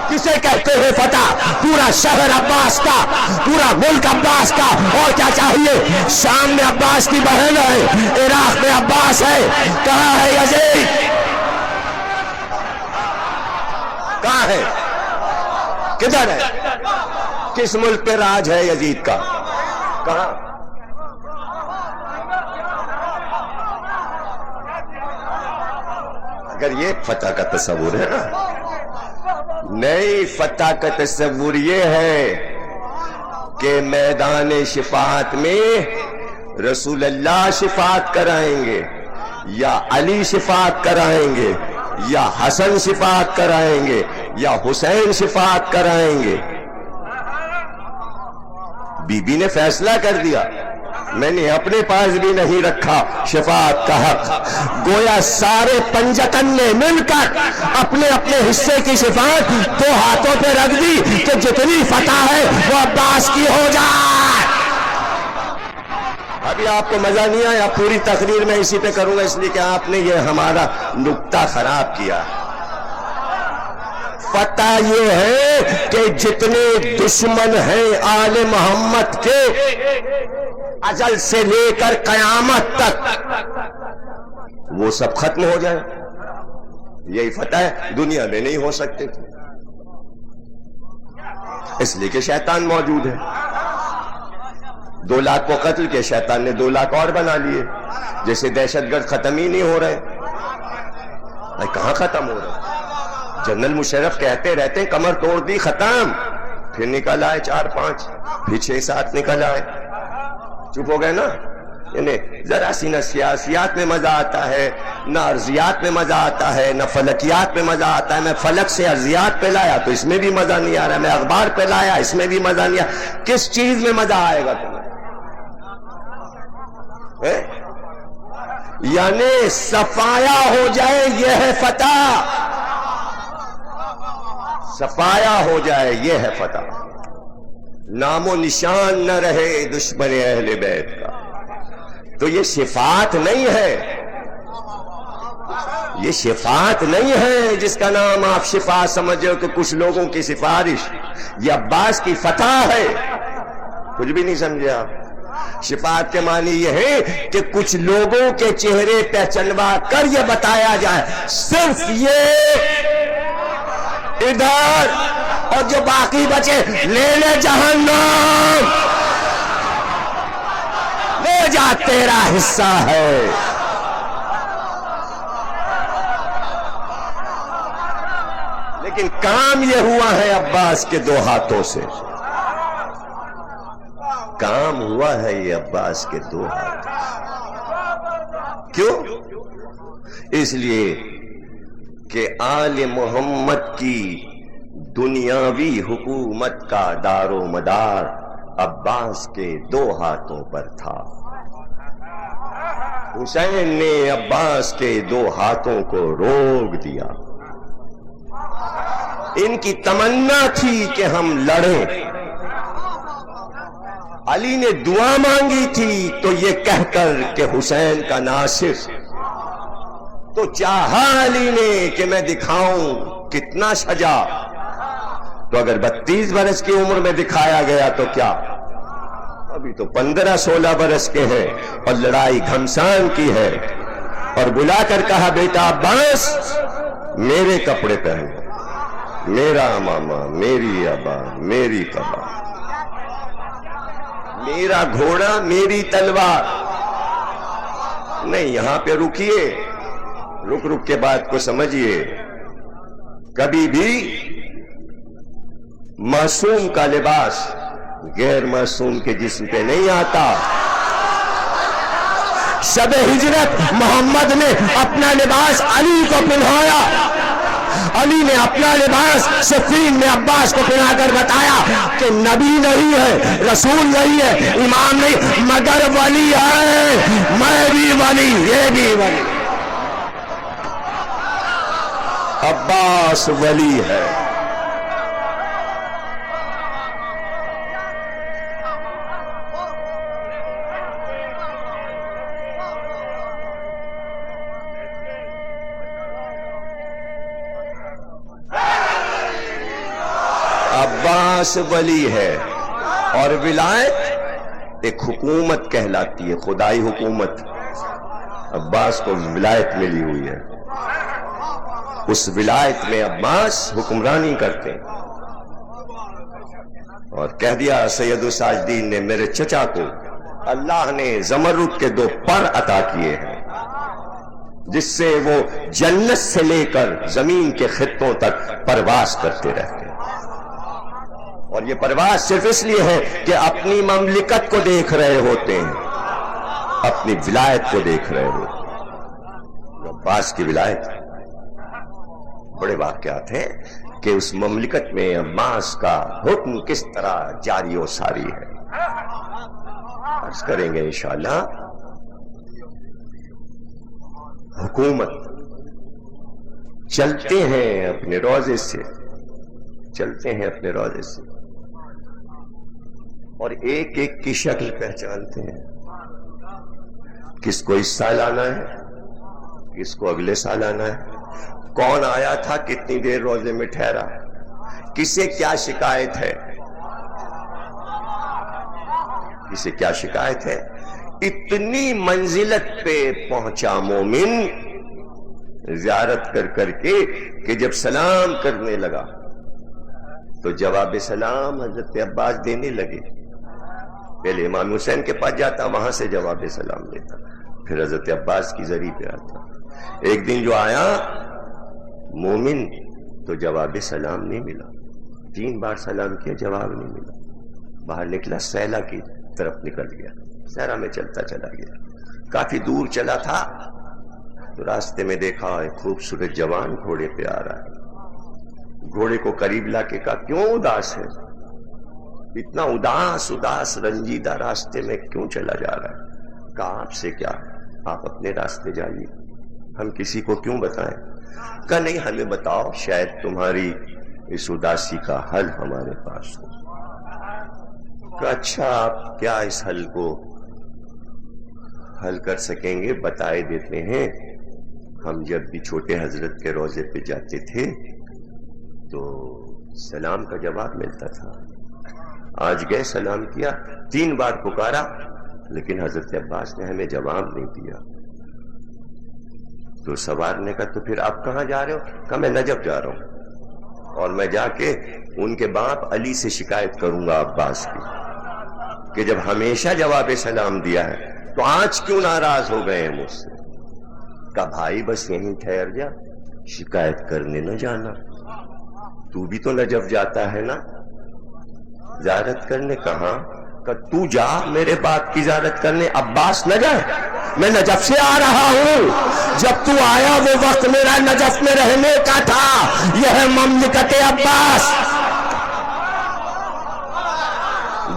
Speaker 1: کسے کہتے ہیں فتح؟ پورا شہر عباس کا، پورا ملک عباس کا. اور کیا چاہیے؟ شام میں عباس کی بہن ہے، عراق میں عباس ہے. کہاں ہے یزید؟ کہاں ہے؟ کدھر ہے؟ کس ملک پہ راج ہے یزید کا؟ کہاں؟ اگر یہ فتح کا تصور ہے نا، نہیں، فتح کا تصور یہ ہے کہ میدان شفاعت میں رسول اللہ شفاعت کرائیں گے، یا علی شفاعت کرائیں گے، یا حسن شفاعت کرائیں گے، یا حسین شفاعت کرائیں گے. بی بی نے فیصلہ کر دیا، میں نے اپنے پاس بھی نہیں رکھا شفاعت کا حق. گویا سارے پنجتن نے مل کر اپنے اپنے حصے کی شفاعت دو ہاتھوں پہ رکھ دی کہ جتنی فتح ہے وہ عباس کی ہو جائے. ابھی آپ کو مزہ نہیں آیا؟ پوری تقریر میں اسی پہ کروں گا اس لیے کہ آپ نے یہ ہمارا نقطہ خراب کیا. پتہ یہ ہے کہ جتنے دشمن ہیں آل محمد کے ازل سے لے کر قیامت تک وہ سب ختم ہو جائیں. یہی فتح ہے. دنیا میں نہیں ہو سکتے تھے اس لیے کہ شیطان موجود ہے. 2 لاکھ کو قتل کے شیطان نے 2 لاکھ اور بنا لیے. جیسے دہشت گرد ختم ہی نہیں ہو رہے. کہاں ختم ہو رہے؟ جنرل مشرف کہتے رہتے ہیں کمر توڑ دی ختم، پھر نکل آئے 4-5، پھر 6-7 نکل آئے. چپ ہو گئے نا. یعنی ذرا سی نہ سیاسیات میں مزہ آتا ہے، نہ ارضیات میں مزہ آتا ہے، نہ فلکیات میں مزہ آتا ہے. میں فلک سے ارضیات پہ لایا تو اس میں بھی مزہ نہیں آ رہا. میں اخبار پہ لایا اس میں بھی مزہ نہیں آ رہا. کس چیز میں مزہ آئے گا تمہیں؟ یعنی صفایا ہو جائے یہ ہے فتح. صفایا ہو جائے یہ ہے فتح. نام و نشان نہ رہے دشمن اہل بیت کا. تو یہ شفاعت نہیں ہے، یہ شفاعت نہیں ہے جس کا نام آپ شفاعت سمجھو کہ کچھ لوگوں کی سفارش. یہ عباس کی فتح ہے. کچھ بھی نہیں سمجھے آپ. شفاعت کے معنی یہ ہے کہ کچھ لوگوں کے چہرے پہچنوا کر یہ بتایا جائے صرف یہ ادھر اور جو باقی بچے لے لے جہنم، لے جا تیرا حصہ ہے. لیکن کام یہ ہوا ہے عباس کے 2 ہاتھوں سے. کام ہوا ہے یہ عباس کے 2 ہاتھ. کیوں؟ اس لیے کہ آل محمد کی دنیاوی حکومت کا دار و مدار عباس کے 2 ہاتھوں پر تھا. حسین نے عباس کے 2 ہاتھوں کو روک دیا. ان کی تمنا تھی کہ ہم لڑیں. علی نے دعا مانگی تھی تو یہ کہہ کر کہ حسین کا ناصر. تو چاہا علی نے کہ میں دکھاؤں کتنا شجاع. تو اگر 32 برس کی عمر میں دکھایا گیا تو کیا، ابھی تو 15-16 برس کے ہیں اور لڑائی گھمسان کی ہے. اور بلا کر کہا بیٹا عباس میرے کپڑے پہن، میرا ماما، میری ابا، میری قبا، میرا گھوڑا، میری تلوار. نہیں، یہاں پہ رکیے. رک کے بات کو سمجھیے. کبھی بھی معصوم کا لباس غیر معصوم کے جسم پہ نہیں آتا. شب ہجرت محمد نے اپنا لباس علی کو پہنایا. علی نے اپنا لباس صفین میں عباس کو پہنا کر بتایا کہ نبی نہیں ہے، رسول نہیں ہے، امام نہیں، مگر ولی ہے. میں بھی ولی، یہ بھی ولی. عباس ولی ہے. عباس ولی ہے. اور ولایت ایک حکومت کہلاتی ہے، خدائی حکومت. عباس کو ولایت ملی ہوئی ہے. اس ولایت میں عباس حکمرانی کرتے ہیں. اور کہہ دیا سید الساجدین نے میرے چچا کو اللہ نے زمرد کے 2 پر عطا کیے ہیں جس سے وہ جنت سے لے کر زمین کے خطوں تک پرواز کرتے رہتے ہیں. اور یہ پرواز صرف اس لیے ہے کہ اپنی مملکت کو دیکھ رہے ہوتے ہیں، اپنی ولایت کو دیکھ رہے ہوتے ہیں. عباس کی ولایت بڑے واقعات ہیں کہ اس مملکت میں عباس کا حکم کس طرح جاری و ساری ہے. عرض کریں گے انشاءاللہ. حکومت چلتے ہیں اپنے روزے سے، چلتے ہیں اپنے روزے سے، اور ایک ایک کی شکل پہچانتے ہیں. کس کو اس سال آنا ہے، کس کو اگلے سال آنا ہے. کون آیا تھا, کتنی دیر روزے میں ٹھہرا, کسے کیا شکایت ہے, کسے کیا شکایت ہے. اتنی منزلت پہ پہنچا مومن زیارت کر کر کے کہ جب سلام کرنے لگا تو جواب سلام حضرت عباس دینے لگے. پہلے امام حسین کے پاس جاتا, وہاں سے جواب سلام دیتا, پھر حضرت عباس کی ذریعے پہ آتا. ایک دن جو آیا مومن تو جواب سلام نہیں ملا, 3 بار سلام کیا, جواب نہیں ملا. باہر نکلا, سیلا کی طرف نکل گیا, صحرا میں چلتا چلا گیا. کافی دور چلا تھا تو راستے میں دیکھا ایک خوبصورت جوان گھوڑے پہ آ رہا ہے. گھوڑے کو قریب لا کے کہا, کیوں اداس ہے, اتنا اداس رنجیدہ راستے میں کیوں چلا جا رہا ہے؟ کہا آپ سے کیا, آپ اپنے راستے جائیے, ہم کسی کو کیوں بتائیں. کہا نہیں, ہمیں بتاؤ, شاید تمہاری اس اداسی کا حل ہمارے پاس ہو. کہا اچھا, آپ کیا اس حل کو حل کر سکیں گے, بتائے دیتے ہیں. ہم جب بھی چھوٹے حضرت کے روزے پہ جاتے تھے تو سلام کا جواب ملتا تھا. آج گئے, سلام کیا, 3 بار پکارا, لیکن حضرت عباس نے ہمیں جواب نہیں دیا. تو سوار نے کہا, تو پھر آپ کہاں جا رہے ہو؟ کہا میں نجف جا رہا ہوں, اور میں جا کے ان کے باپ علی سے شکایت کروں گا عباس کی کہ جب ہمیشہ جواب سلام دیا ہے تو آج کیوں ناراض ہو گئے ہیں مجھ سے. کہا بھائی بس یہیں ٹھہر جا, شکایت کرنے نہ جانا, تو بھی تو نجف جاتا ہے نا زیارت کرنے. کہاں؟ کہ تو جا میرے باپ کی زیارت کرنے, عباس نہ جائے. میں نجف سے آ رہا ہوں, جب تو آیا وہ وقت میرا نجف میں رہنے کا تھا. یہ ہے مملکت عباس.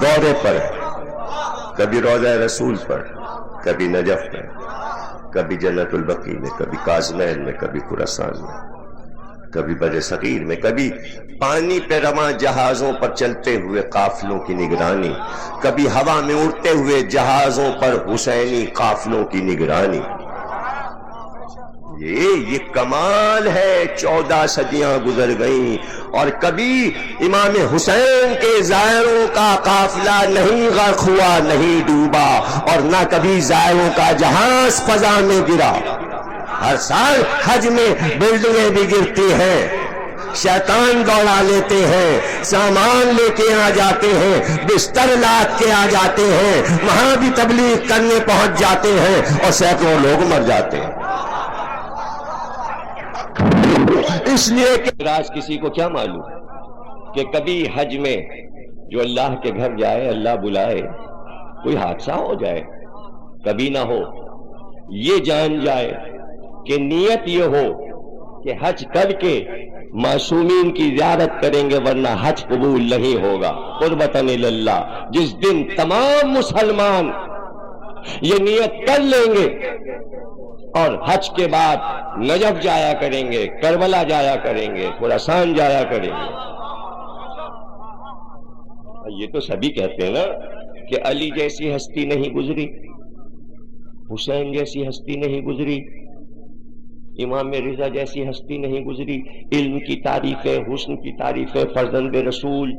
Speaker 1: دورے پر, کبھی روضہ رسول پر, کبھی نجف میں, کبھی جنت البقیع میں, کبھی کاظمین میں, کبھی خراسان میں, کبھی بر صغیر میں, کبھی پانی پہ رواں جہازوں پر چلتے ہوئے قافلوں کی نگرانی, کبھی ہوا میں اڑتے ہوئے جہازوں پر حسینی قافلوں کی نگرانی. یہ کمال ہے. 14 صدیاں گزر گئیں اور کبھی امام حسین کے زائروں کا قافلہ نہیں غرق ہوا, نہیں ڈوبا, اور نہ کبھی زائروں کا جہاز فضا میں گرا. ہر سال حج میں بلڈنگیں بھی گرتی ہیں, شیطان دوڑا لیتے ہیں, سامان لے کے آ جاتے ہیں, بستر لاد کے آ جاتے ہیں, وہاں بھی تبلیغ کرنے پہنچ جاتے ہیں اور سینکڑوں لوگ مر جاتے ہیں. اس لیے کہ راز کسی کو کیا معلوم کہ کبھی حج میں جو اللہ کے گھر جائے, اللہ بلائے, کوئی حادثہ ہو جائے, کبھی نہ ہو. یہ جان جائے کہ نیت یہ ہو کہ حج کر کے معصومین کی زیارت کریں گے, ورنہ حج قبول نہیں ہوگا. قربتاً اللہ. جس دن تمام مسلمان یہ نیت کر لیں گے اور حج کے بعد نجف جایا کریں گے, کربلا جایا کریں گے, خراسان جایا کریں گے. یہ تو سبھی کہتے ہیں نا کہ علی جیسی ہستی نہیں گزری, حسین جیسی ہستی نہیں گزری, امام رضا جیسی ہستی نہیں گزری. علم کی تعریفیں, حسن کی تعریفیں, فرزند رسول,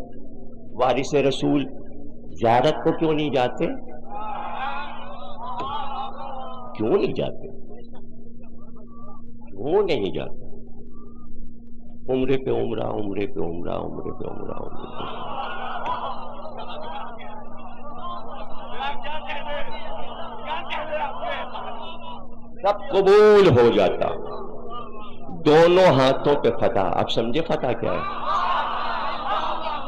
Speaker 1: وارث رسول. زیارت کو کیوں نہیں جاتے؟ کیوں نہیں جاتے؟ کیوں نہیں جاتے؟ عمرے پہ عمرہ, عمرے پہ عمرہ, عمرے پہ عمرہ, عمرے پہ عمرہ. سب قبول ہو جاتا, دونوں ہاتھوں پہ فتح. اب سمجھے فتح کیا ہے؟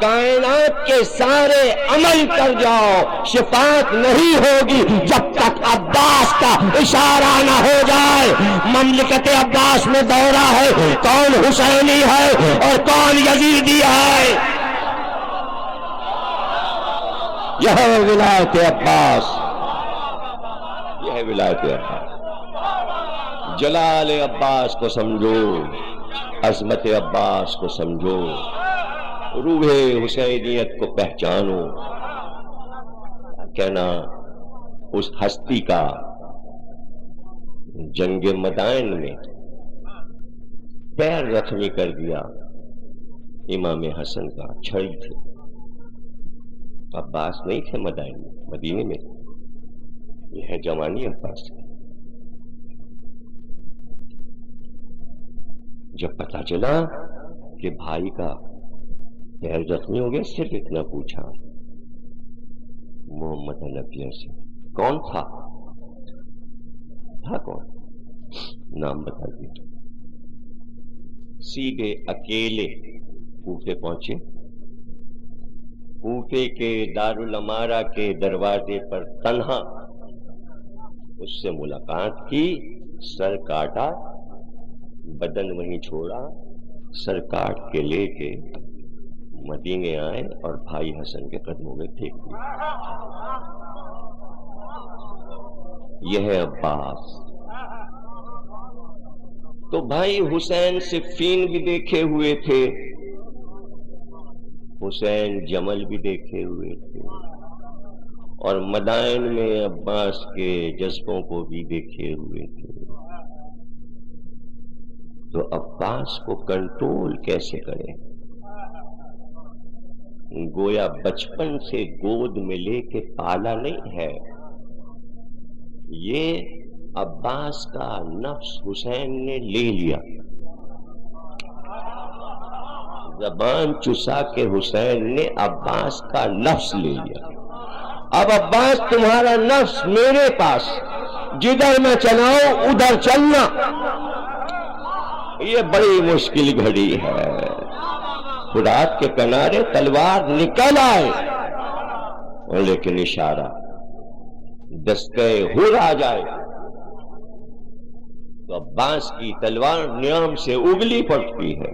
Speaker 1: کائنات کے سارے عمل کر جاؤ, شفاعت نہیں ہوگی جب تک عباس کا اشارہ نہ ہو جائے. مملکت عباس میں دورہ ہے, کون حسینی ہے اور کون یزیدی ہے. یہ ہے ولایت عباس, یہ ہے ولایت عباس. جلال عباس کو سمجھو, عظمت عباس کو سمجھو, روح حسینیت کو پہچانو. کہنا اس ہستی کا جنگ مدائن میں پیر زخمی کر دیا امام حسن کا، چھڑی تھے. عباس نہیں تھے مدینے میں، یہ ہے جوانی عباس کی. جب پتا چلا کہ بھائی کا پیر زخمی ہو گیا، صرف اتنا پوچھا محمد حنفیہ سے، کون تھا کون؟ نام بتا دیجیے. سیدھے اکیلے کوفے پہنچے. کوفے کے دارالامارہ کے دروازے پر تنہا اس سے ملاقات کی، سر کاٹا، بدن وہیں چھوڑا، سر کاٹ کے لے کے مدینے آئے اور بھائی حسن کے قدموں میں پھینک دیا. یہ ہے عباس. تو بھائی حسین صفین بھی دیکھے ہوئے تھے، حسین جمل بھی دیکھے ہوئے تھے، اور مدائن میں عباس کے جذبوں کو بھی دیکھے ہوئے تھے. تو عباس کو کنٹرول کیسے کریں؟ گویا بچپن سے گود میں لے کے پالا نہیں ہے. یہ عباس کا نفس حسین نے لے لیا، زبان چسا کے حسین نے عباس کا نفس لے لیا. اب عباس تمہارا نفس میرے پاس، جدھر میں چلاؤں ادھر چلنا. یہ بڑی مشکل گھڑی ہے. فرات کے کنارے تلوار نکل آئے، لیکن اشارہ دستہ حر آ جائے تو عباس کی تلوار نیام سے اگلی پڑتی ہے.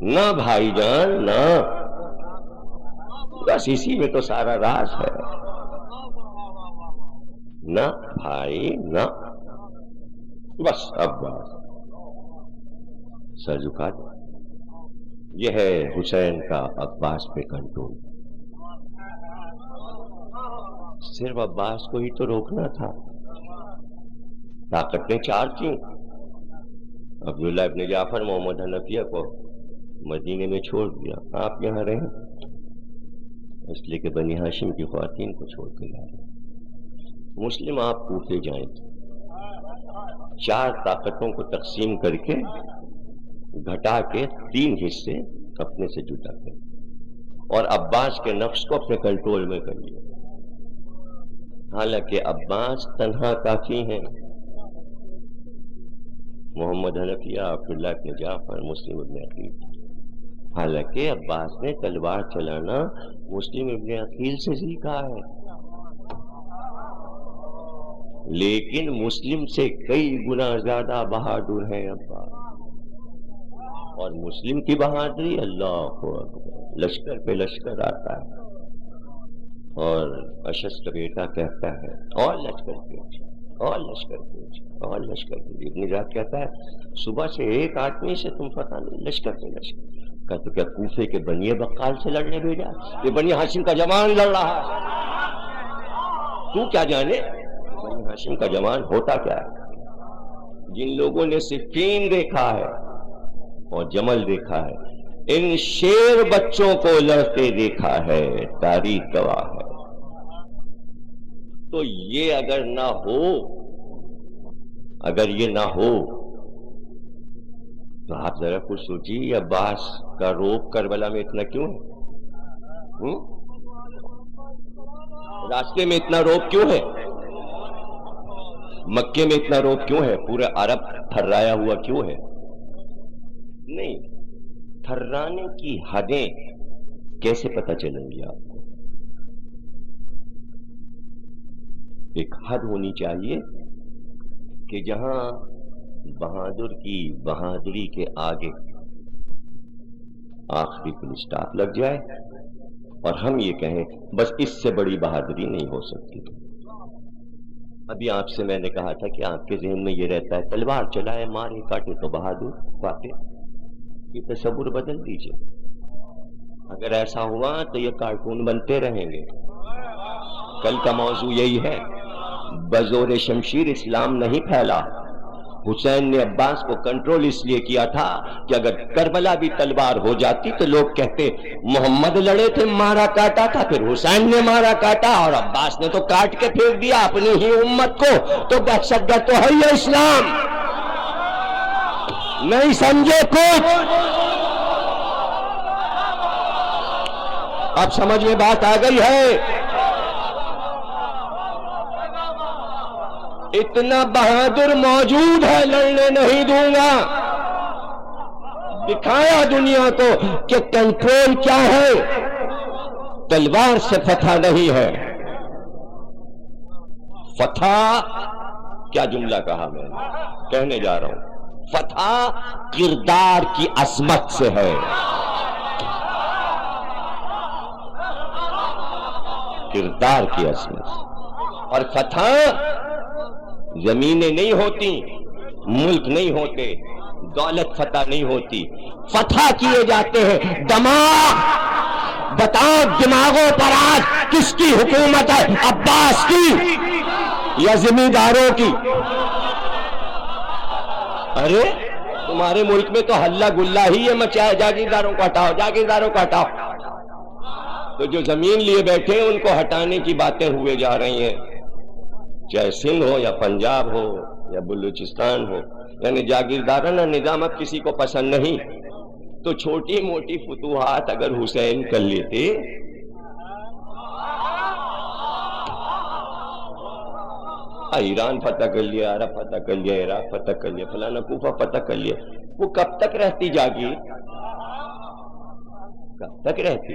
Speaker 1: نہ بھائی جان نہ، بس اسی میں تو سارا راز ہے. نہ بھائی نہ، بس عباس سر جھکا دے. یہ ہے حسین کا عباس پہ کنٹرول. صرف عباس کو ہی تو روکنا تھا، طاقتیں چار تھیں. عبداللہ ابن جعفر محمد حنفیہ کو مدینے میں چھوڑ دیا، آپ یہاں رہیں، اس لیے کہ بنی ہاشم کی خواتین کو چھوڑ کے جا رہے. مسلم آپ کوفے جائیں، چار طاقتوں کو تقسیم کر کے گھٹا کے 3 حصے اپنے سے جدا کر، اور عباس کے نفس کو اپنے کنٹرول میں کر لیا. حالانکہ عباس تنہا کافی ہیں. محمد حنفیہ، عبداللہ ابن جعفر، مسلم ابن عقیل. حالانکہ عباس نے تلوار چلانا مسلم ابن عقیل سے سیکھا ہے، لیکن مسلم سے کئی گنا زیادہ بہادر ہیں عباس. اور مسلم کی بہادری اللہ اکبر، لشکر پہ لشکر آتا ہے. اور اشس کا بیٹا کہتا ہے اور لشکر پیچھے، اور لشکر پیچھے، اور لشکر پیچھے. ابن جعفر کہتا ہے صبح سے ایک آدمی سے تم پتہ نہیں، لشکر پہ لشکر. کہتے کیا کوفے کے بنی بقال سے لڑنے بھیجا؟ یہ بنی ہاشم کا جوان لڑ رہا ہے. تو کیا جانے بنی ہاشم کا جوان ہوتا کیا ہے؟ جن لوگوں نے صفین دیکھا ہے اور جمل دیکھا ہے، ان شیر بچوں کو لڑتے دیکھا ہے، تاریخ گواہ ہے. تو یہ اگر نہ ہو، اگر یہ نہ ہو تو آپ ذرا کچھ سوچیے، عباس کا روب کربلا میں اتنا کیوں ہے؟ راستے میں اتنا روب کیوں ہے؟ مکے میں اتنا روب کیوں ہے؟ پورے عرب تھرایا ہوا کیوں ہے؟ نہیں، تھرانے کی حدیں کیسے پتہ چلیں گی آپ کو؟ ایک حد ہونی چاہیے کہ جہاں بہادر کی بہادری کے آگے آخری فل اسٹاپ لگ جائے اور ہم یہ کہیں بس اس سے بڑی بہادری نہیں ہو سکتی. ابھی آپ سے میں نے کہا تھا کہ آپ کے ذہن میں یہ رہتا ہے تلوار چلائے مارے کاٹے تو بہادر فاتح. یہ تصور بدل دیجئے. اگر ایسا ہوا تو یہ کارٹون بنتے رہیں گے. کل کا موضوع یہی ہے، بزور شمشیر اسلام نہیں پھیلا، حسین نے عباس کو کنٹرول اس لیے کیا تھا کہ اگر کربلا بھی تلوار ہو جاتی تو لوگ کہتے محمد لڑے تھے مارا کاٹا تھا، پھر حسین نے مارا کاٹا اور عباس نے تو کاٹ کے پھینک دیا اپنی ہی امت کو، تو دہشت گرد تو ہے یہ اسلام. نہیں سمجھے کچھ؟ اب سمجھ میں بات آ گئی ہے. اتنا بہادر موجود ہے، لڑنے نہیں دوں گا. دکھایا دنیا کو کہ کنٹرول کیا ہے، تلوار سے فتح نہیں ہے. فتح کیا جملہ کہا میں نے، کہنے جا رہا ہوں، فتح کردار کی عظمت سے ہے. کردار کی عظمت. اور فتح زمینیں نہیں ہوتی، ملک نہیں ہوتے، دولت فتح نہیں ہوتی، فتح کیے جاتے ہیں دماغ. بتاؤ دماغوں پر آج کس کی حکومت ہے، عباس کی یا زمینداروں کی؟ ارے تمہارے ملک میں تو ہلہ گلہ ہی ہے مچایا، جاگیرداروں کو ہٹاؤ، جاگیرداروں کو ہٹاؤ. تو جو زمین لیے بیٹھے ان کو ہٹانے کی باتیں ہوئے جا رہی ہیں، چاہے سندھ ہو یا پنجاب ہو یا بلوچستان ہو. یعنی جاگیردارانہ نظام اب کسی کو پسند نہیں. تو چھوٹی موٹی فتوحات اگر حسین کر لیتے، ایران فتح کر لیا، عرب فتح کر لیا، عراق فتح کر لیا، فلانا کوفہ فتح کر لیا، وہ کب تک رہتی جاگیر؟ کب تک رہتی؟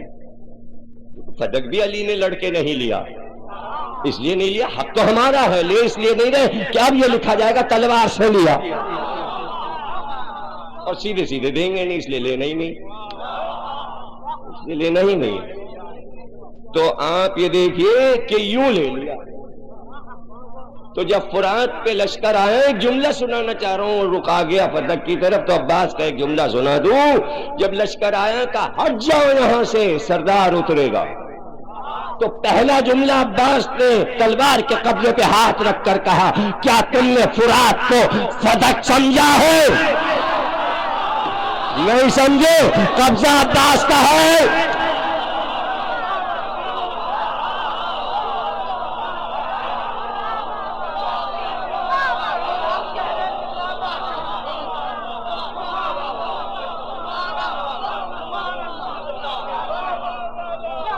Speaker 1: صدق بھی علی نے لڑکے نہیں لیا، اس لیے نہیں لیا، حق تو ہمارا ہے، لے اس لیے نہیں رہے کہ اب یہ لکھا جائے گا تلوار سے لیا، اور سیدھے سیدھے دیں گے نہیں، اس لیے لینا ہی نہیں، اس لیے لینا ہی نہیں. تو آپ یہ دیکھیے کہ یوں لے لیا. تو جب فرات پہ لشکر آئے، ایک جملہ سنانا چاہ رہا ہوں، رکا گیا فتح کی طرف تو عباس کا ایک جملہ سنا دوں. جب لشکر آیا کہا ہٹ جاؤ یہاں سے، سردار اترے گا. تو پہلا جملہ عباس نے تلوار کے قبضے پہ ہاتھ رکھ کر کہا کیا تم نے فرات کو فدق سمجھا ہے؟ نہیں سمجھے؟ قبضہ عباس کا ہے.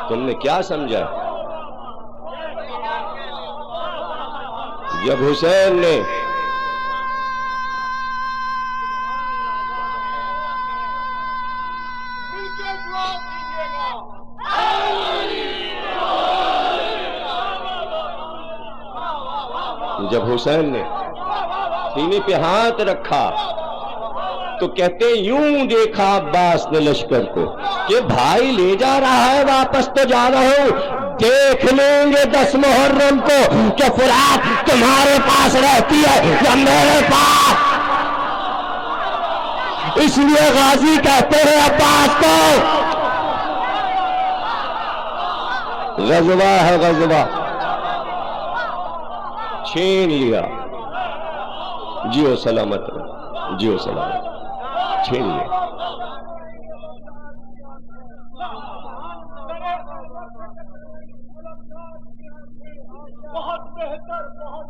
Speaker 1: تم نے کیا سمجھا؟ جب حسین نے سینے پہ ہاتھ رکھا تو کہتے یوں دیکھا عباس نے لشکر کو کہ بھائی لے جا رہا ہے، واپس تو جا رہا ہوں، دیکھ لیں گے 10 محرم کو کہ فرات تمہارے پاس رہتی ہے یا میرے پاس. اس لیے غازی کہتے ہیں عباس کو. غزوہ ہے غزوہ، چھین لیا، جیو سلامت رہو، جیو سلامت، چھین لیا.
Speaker 2: بہت بہتر، بہت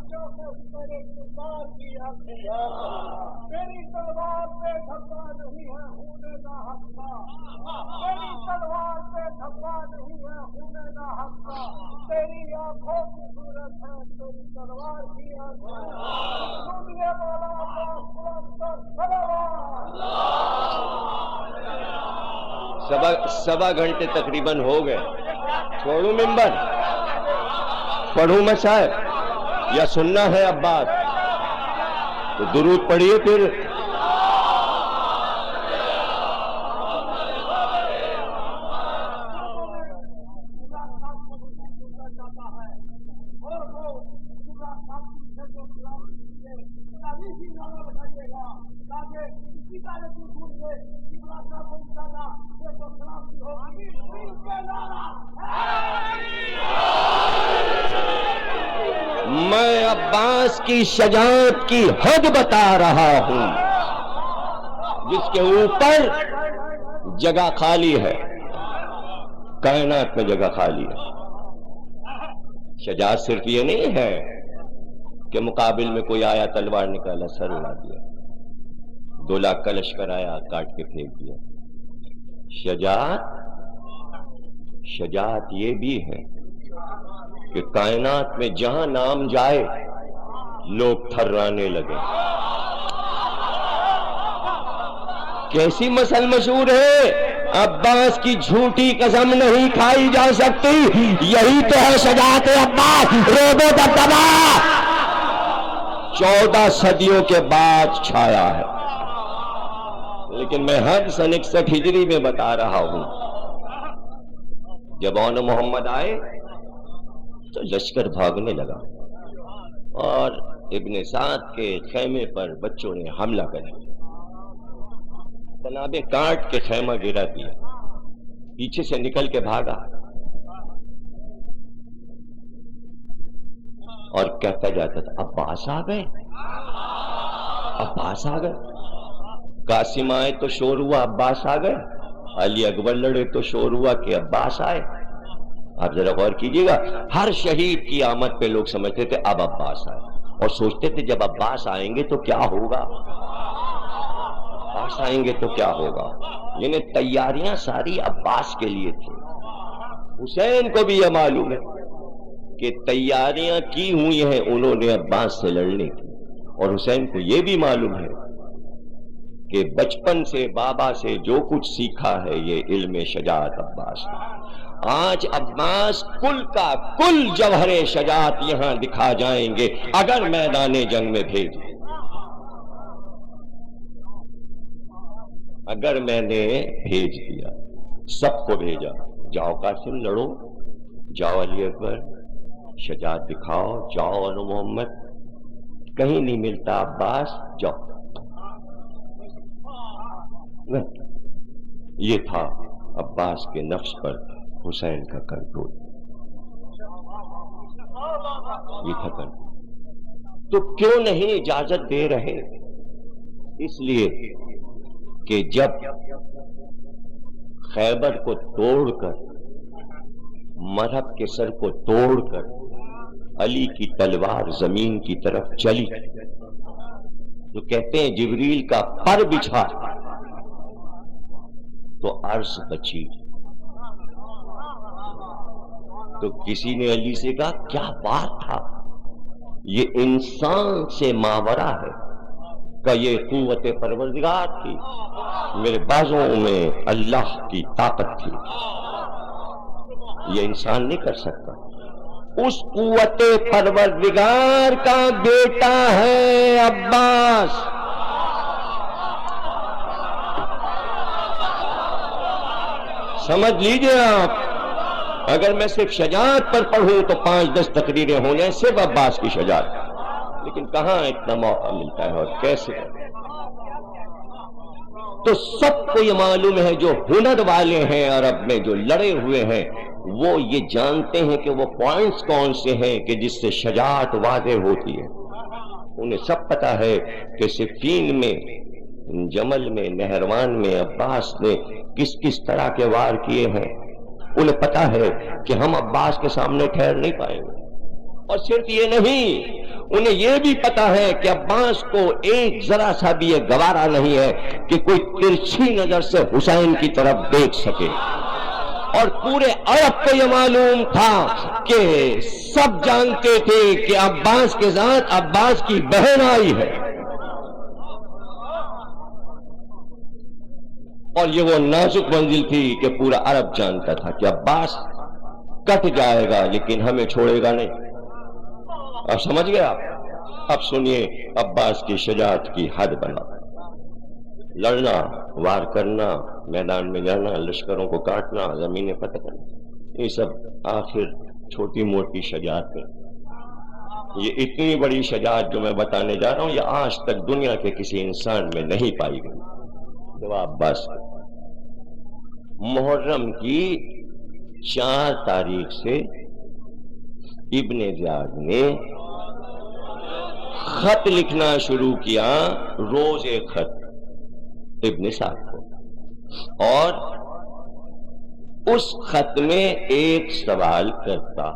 Speaker 2: میری تلوار پہ دھبا نہیں ہے ہونے نہ حق کا، میری تلوار پہ دھبا نہیں ہے ہونے نہ حق کا، تیری آنکھوں کی صورت ہے تیری تلوار کی آنکھیں. سنیے والا
Speaker 1: سوا گھنٹے تقریباً ہو گئے. چھوڑوں ممبر، پڑھوں میں صاحب یا سننا ہے اب بات؟ تو درود پڑھیے پھر. میں عباس کی شجاعت کی حد بتا رہا ہوں جس کے اوپر جگہ خالی ہے، کائنات میں جگہ خالی ہے۔ شجاعت صرف یہ نہیں ہے کہ مقابل میں کوئی آیا تلوار نکالا سر اڑا دیا، 2 لاکھ کا لشکر آیا کاٹ کے پھینک دیا۔ شجاعت یہ بھی ہے کہ کائنات میں جہاں نام جائے لوگ تھرانے لگے۔ کیسی مثل مشہور ہے، عباس کی جھوٹی قسم نہیں کھائی جا سکتی، یہی تو ہے شجاعت عباس، روب و دبدبا 14 صدیوں کے بعد چھایا ہے۔ لیکن میں ہر سن 61 ہجری میں بتا رہا ہوں، جب اون محمد آئے تو لشکر بھاگنے لگا اور ابن سعد کے خیمے پر بچوں نے حملہ کر دیا، تنابے کاٹ کے خیمہ گرا دیا، پیچھے سے نکل کے بھاگا اور کہتا جاتا تھا عباس آ گئے، عباس آ گئے۔ قاسم آئے تو شور ہوا عباس آ گئے، علی اکبر لڑے تو شور ہوا کہ عباس آئے۔ آپ ذرا غور کیجئے گا، ہر شہید کی آمد پہ لوگ سمجھتے تھے اب عباس آئے، اور سوچتے تھے جب عباس آئیں گے تو کیا ہوگا، عباس آئیں گے تو کیا ہوگا۔ یعنی تیاریاں ساری عباس کے لیے تھی۔ حسین کو بھی یہ معلوم ہے کہ تیاریاں کی ہوئی ہیں انہوں نے عباس سے لڑنے کی، اور حسین کو یہ بھی معلوم ہے کہ بچپن سے بابا سے جو کچھ سیکھا ہے یہ علم شجاعت عباس نے۔ آج عباس کل کا کل جوہر شجاعت یہاں دکھا جائیں گے اگر میدان جنگ میں بھیج، اگر میں نے بھیج دیا، سب کو بھیجا، جاؤ قاسم لڑو، جاؤ علی اکبر شجاعت دکھاؤ، جاؤ اون محمد، کہیں نہیں ملتا عباس، جاؤ۔ یہ تھا عباس کے نفس پر حسین کا کنٹرول، یہ تھا کنٹرول۔ تو کیوں نہیں اجازت دے رہے؟ اس لیے کہ جب خیبر کو توڑ کر، مرہب کے سر کو توڑ کر علی کی تلوار زمین کی طرف چلی تو کہتے ہیں جبریل کا پر بچھا تو عرش بچی۔ تو کسی نے علی سے کہا کیا بات تھا، یہ انسان سے ماورا ہے، کہ یہ قوت پروردگار تھی، میرے بازوں میں اللہ کی طاقت تھی، یہ انسان نہیں کر سکتا۔ اس قوت پروردگار کا بیٹا ہے عباس۔ سمجھ لیجئے آپ، اگر میں صرف شجاعت پر پڑھوں تو 5-10 تقریریں ہو جائیں صرف عباس کی شجاعت، لیکن کہاں اتنا موقع ملتا ہے اور کیسے؟ تو سب کو یہ معلوم ہے، جو ہنر والے ہیں عرب میں جو لڑے ہوئے ہیں وہ یہ جانتے ہیں کہ وہ پوائنٹس کون سے ہیں کہ جس سے شجاعت واضح ہوتی ہے۔ انہیں سب پتا ہے کہ صفین میں، جمل میں، نہروان میں عباس نے کس کس طرح کے وار کیے ہیں۔ انہیں پتا ہے کہ ہم عباس کے سامنے ٹھہر نہیں پائیں گے، اور صرف یہ نہیں، انہیں یہ بھی پتا ہے کہ عباس کو ایک ذرا سا بھی یہ گوارا نہیں ہے کہ کوئی ترچھی نظر سے حسین کی طرف دیکھ سکے۔ اور پورے عرب کو یہ معلوم تھا کہ سب جانتے تھے کہ عباس کے ساتھ عباس کی بہن آئی ہے، اور یہ وہ نازک منزل تھی کہ پورا عرب جانتا تھا کہ عباس کٹ جائے گا لیکن ہمیں چھوڑے گا نہیں۔ اب سمجھ گئے آپ؟ اب سنیے عباس کی شجاعت کی حد بنا، لڑنا، وار کرنا، میدان میں جانا، لشکروں کو کاٹنا، زمینیں فتح کرنا، یہ سب آخر چھوٹی موٹی شجاعت ہے۔ یہ اتنی بڑی شجاعت جو میں بتانے جا رہا ہوں یہ آج تک دنیا کے کسی انسان میں نہیں پائی گئی۔ جواب عباس محرم کی 4 تاریخ سے ابن زیاد نے خط لکھنا شروع کیا، روز ایک خط ابن سعد کو، اور اس خط میں ایک سوال کرتا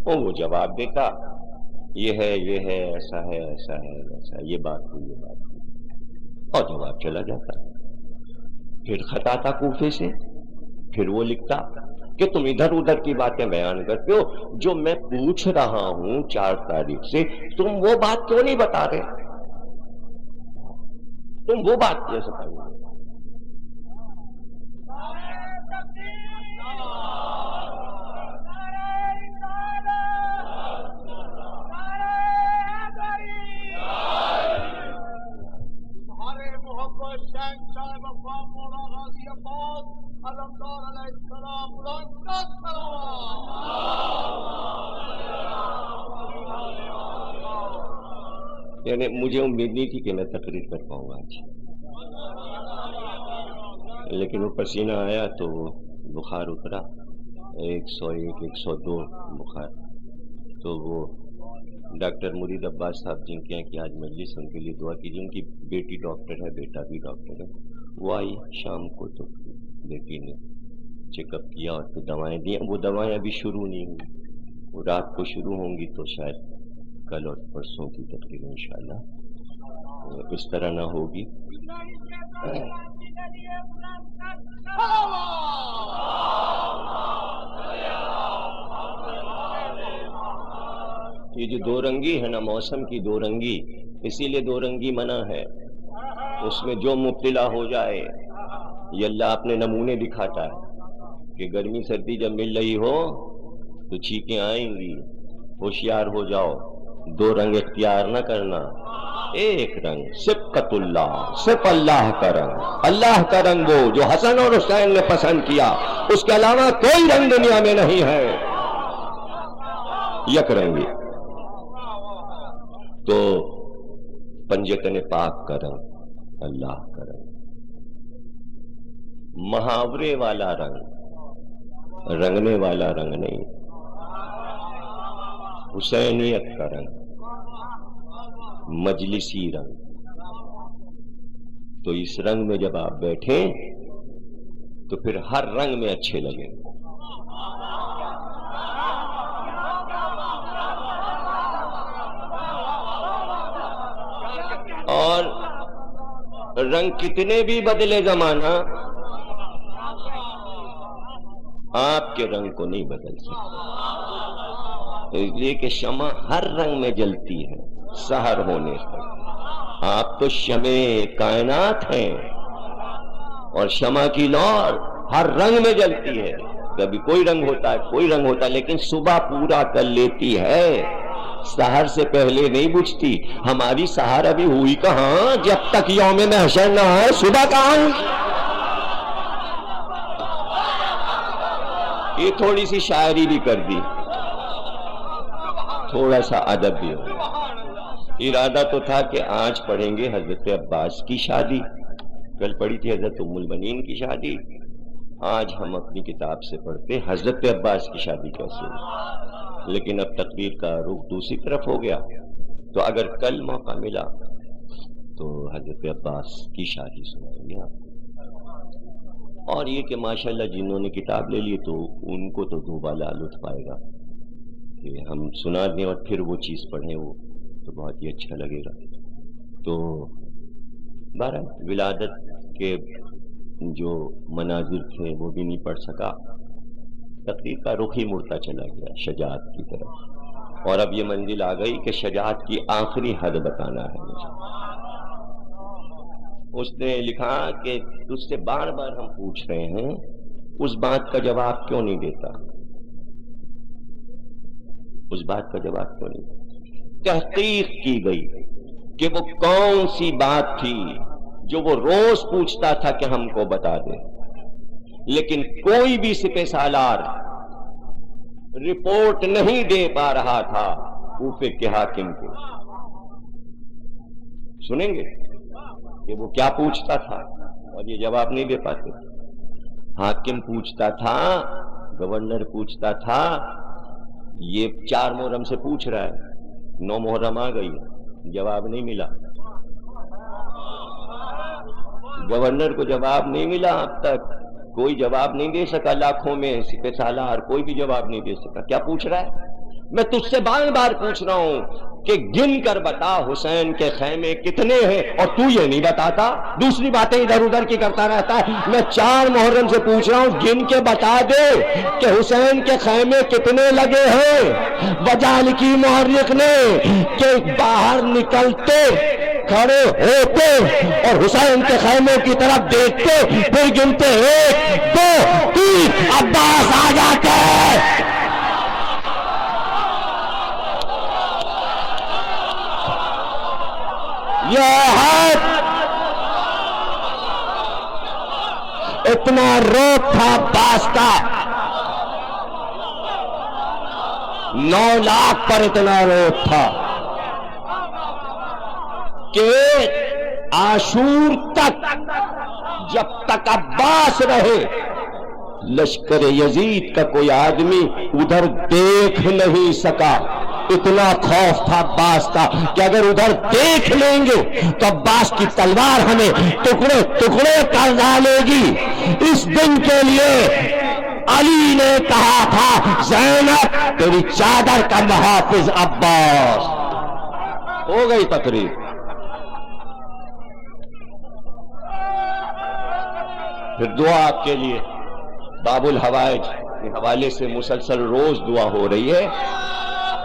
Speaker 1: اور وہ جواب دیتا، یہ ہے، ایسا ہے، ایسا ہے، ایسا ہے، یہ بات ہوئی، یہ بات ہوئی، اور جواب چلا جاتا۔ پھر خط آتا کوفے سے، پھر وہ لکھتا کہ تم ادھر ادھر کی باتیں بیان کرتے ہو، جو میں پوچھ رہا ہوں 4 تاریخ سے، تم وہ بات کیوں نہیں بتا رہے؟ تم وہ بات کیسے کرو؟ یعنی مجھے امید نہیں تھی کہ میں تقریر کر پاؤں گا آج، لیکن وہ پسینہ آیا تو بخار اترا، 101 102 بخار۔ تو وہ ڈاکٹر مرید عباس صاحب جن کے یہاں کی آج مجلس، ان کے لیے دعا کیجیے، ان کی بیٹی ڈاکٹر ہے، بیٹا بھی ڈاکٹر ہے۔ وہ آئی شام کو تو بیٹی نے چیک اپ کیا اور پھر دوائیں دی۔ وہ دوائیں ابھی شروع نہیں ہوئی، وہ رات کو شروع ہوں گی، تو شاید کل اور پرسوں کی تقریر انشاءاللہ اس طرح نہ ہوگی۔ یہ جو دو رنگی ہے نا، موسم کی دو رنگی، اسی لیے دو رنگی منع ہے۔ اس میں جو مبتلا ہو جائے، یہ اللہ اپنے نمونے دکھاتا ہے کہ گرمی سردی جب مل رہی ہو تو چھینکیں آئیں گی، ہوشیار ہو جاؤ، دو رنگ اختیار نہ کرنا، ایک رنگ صبغۃ اللہ، صرف اللہ کا رنگ، اللہ کا رنگ وہ جو حسن اور حسین نے پسند کیا، اس کے علاوہ کوئی رنگ دنیا میں نہیں ہے، یک رنگی۔ تو پنجتن پاک کا رنگ اللہ کا رنگ، محاورے والا رنگ، رنگنے والا رنگ نہیں، حسینیت کا رنگ، مجلسی رنگ۔ تو اس رنگ میں جب آپ بیٹھیں تو پھر ہر رنگ میں اچھے لگیں۔ اور رنگ کتنے بھی بدلے زمانہ، آپ کے رنگ کو نہیں بدل سکتا، اس لیے کہ شمع ہر رنگ میں جلتی ہے سحر ہونے تک۔ آپ تو شمع کائنات ہیں، اور شمع کی لوٹ ہر رنگ میں جلتی ہے، کبھی کوئی رنگ ہوتا ہے، کوئی رنگ ہوتا ہے، لیکن صبح پورا کر لیتی ہے، سحر سے پہلے نہیں بجھتی۔ ہماری سحر ابھی ہوئی کہاں، جب تک یوم محشر نہ آئے صبح کہاں ہوئی؟ یہ تھوڑی سی شاعری بھی کر دی، تھوڑا سا ادب بھی ہو۔ ارادہ تو تھا کہ آج پڑھیں گے حضرت عباس کی شادی، کل پڑھی تھی حضرت ام المؤمنین کی شادی، آج ہم اپنی کتاب سے پڑھتے حضرت عباس کی شادی کیسے ہوئی، لیکن اب تقریر کا رخ دوسری طرف ہو گیا، تو اگر کل موقع ملا تو حضرت عباس کی شادی سنائیں گے آپ۔ اور یہ کہ ماشاءاللہ جنہوں نے کتاب لے لی تو ان کو تو دوبالا لطف آئے گا کہ ہم سنا دیں اور پھر وہ چیز پڑھیں، وہ تو بہت ہی اچھا لگے گا۔ تو بہرحال ولادت کے جو مناظر تھے وہ بھی نہیں پڑھ سکا، تقریر کا رخ ہی مڑتا چلا گیا شجاعت کی طرف، اور اب یہ منزل آ گئی کہ شجاعت کی آخری حد بتانا ہے مجھے۔ اس نے لکھا کہ تجھ سے بار بار ہم پوچھ رہے ہیں، اس بات کا جواب کیوں نہیں دیتا، اس بات کا جواب کیوں نہیں دیتا؟ تحقیق کی گئی کہ وہ کون سی بات تھی جو وہ روز پوچھتا تھا کہ ہم کو بتا دے، لیکن کوئی بھی سپہ سالار رپورٹ نہیں دے پا رہا تھا کوفے کے حاکم کو۔ سنیں گے کہ وہ کیا پوچھتا تھا اور یہ جواب نہیں دے پاتے۔ حاکم پوچھتا تھا، گورنر پوچھتا تھا، یہ 4 محرم سے پوچھ رہا ہے 9 محرم آ گئی، جواب نہیں ملا، گورنر کو جواب نہیں ملا، اب تک کوئی جواب نہیں دے سکا، لاکھوں میں سپہ سالار کوئی بھی جواب نہیں دے سکا۔ کیا پوچھ رہا ہے؟ میں تجھ سے بار بار پوچھ رہا ہوں کہ گن کر بتا حسین کے خیمے کتنے ہیں، اور تو یہ نہیں بتاتا، دوسری باتیں ادھر ادھر کی کرتا رہتا ہے۔ میں 4 محرم سے پوچھ رہا ہوں، گن کے بتا دے کہ حسین کے خیمے کتنے لگے ہیں۔ وجہ لکھی محرک نے کہ باہر نکلتے، کھڑے ہوتے اور حسین کے خیموں کی طرف دیکھتے، پھر گنتے 1 2 3 عباس آ جاتے۔ یہ ہاتھ اتنا روپ تھا عباس کا، 9 لاکھ پر اتنا روپ تھا کہ عاشور تک جب تک عباس رہے لشکر یزید کا کوئی آدمی ادھر دیکھ نہیں سکا۔ اتنا خوف تھا عباس کا کہ اگر ادھر دیکھ لیں گے تو عباس کی تلوار ہمیں ٹکڑے ٹکڑے کر ڈالے گی۔ اس دن کے لیے علی نے کہا تھا، زینب تیری چادر کا محافظ عباس۔ ہو گئی تقریر۔ پھر دعا آپ کے لیے باب الحوائج کے حوالے سے مسلسل روز دعا ہو رہی ہے،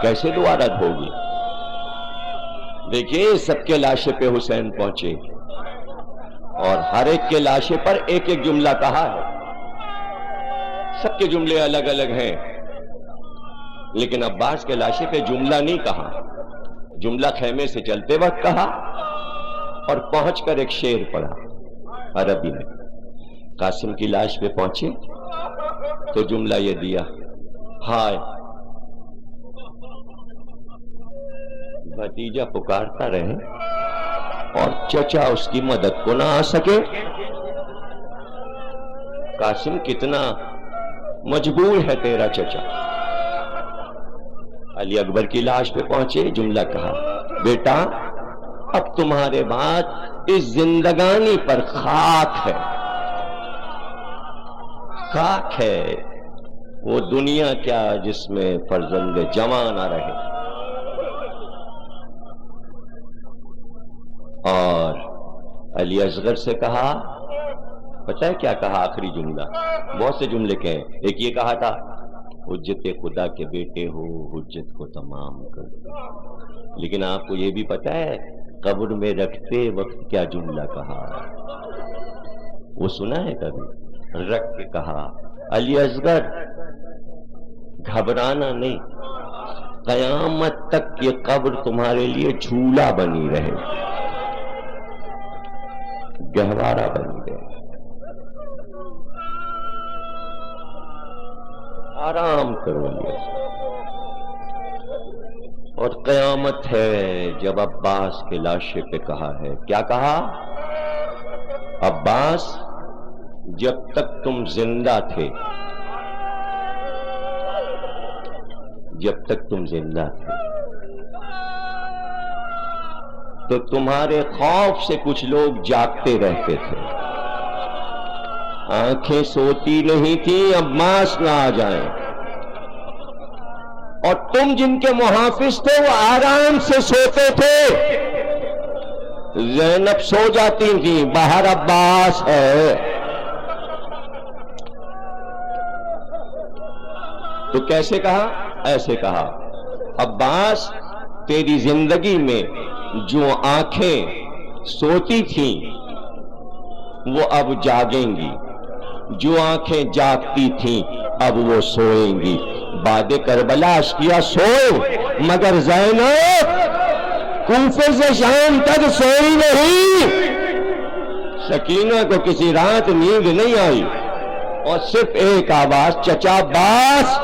Speaker 1: کیسے دعا رد ہوگی؟ دیکھیے سب کے لاشے پہ حسین پہنچے اور ہر ایک کے لاشے پر ایک ایک جملہ کہا ہے، سب کے جملے الگ الگ ہیں، لیکن عباس کے لاشے پہ جملہ نہیں کہا، جملہ خیمے سے چلتے وقت کہا اور پہنچ کر ایک شعر پڑھا عربی میں۔ قاسم کی لاش پہ پہنچے تو جملہ یہ دیا، ہائے بھتیجا پکارتا رہے اور چچا اس کی مدد کو نہ آ سکے۔ قاسم کتنا مجبور ہے تیرا چچا۔ علی اکبر کی لاش پہ پہنچے، جملہ کہا، بیٹا اب تمہارے بعد اس زندگانی پر خاک ہے، خاک ہے وہ دنیا کیا جس میں فرزند جوان نہ رہے۔ اور علی اصغر سے کہا، پتہ ہے کیا کہا آخری جملہ؟ بہت سے جملے کہیں، ایک یہ کہا تھا، حجت خدا کے بیٹے ہو حجت کو تمام کر دو، لیکن آپ کو یہ بھی پتہ ہے قبر میں رکھتے وقت کیا جملہ کہا؟ وہ سنا ہے کبھی؟ رکھ کے کہا، علی اصغر گھبرانا نہیں، قیامت تک یہ قبر تمہارے لیے جھولا بنی رہے، گہوارہ بنی رہے، آرام کرو لیا۔ اور قیامت ہے جب عباس کے لاشے پہ کہا ہے، کیا کہا؟ عباس جب تک تم زندہ تھے، جب تک تم زندہ تھے تو تمہارے خوف سے کچھ لوگ جاگتے رہتے تھے، آنکھیں سوتی نہیں تھیں عباس نہ آ جائیں، اور تم جن کے محافظ تھے وہ آرام سے سوتے تھے، زینب سو جاتی تھیں، باہر عباس ہے۔ تو کیسے کہا؟ ایسے کہا، عباس تیری زندگی میں جو آنکھیں سوتی تھیں وہ اب جاگیں گی، جو آنکھیں جاگتی تھیں اب وہ سوئیں گی۔ بعد کربلا اشقیا سوئے مگر زینب کوفے سے شام تک سوئی نہیں۔ سکینہ کو کسی رات نیند نہیں آئی اور صرف ایک آواز، چچا عباس،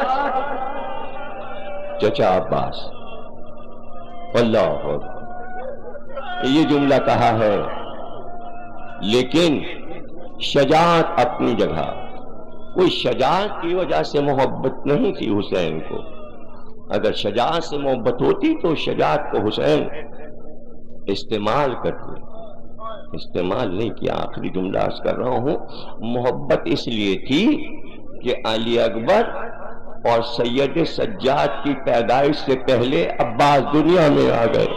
Speaker 1: چچا عباس۔ اللہ یہ جملہ کہا ہے، لیکن شجاعت اپنی جگہ، کوئی شجاعت کی وجہ سے محبت نہیں تھی حسین کو، اگر شجاعت سے محبت ہوتی تو شجاعت کو حسین استعمال کرتے، استعمال نہیں کیا۔ آخری جملہ عرض کر رہا ہوں، محبت اس لیے تھی کہ علی اکبر اور سید سجاد کی پیدائش سے پہلے عباس دنیا میں آ گئے،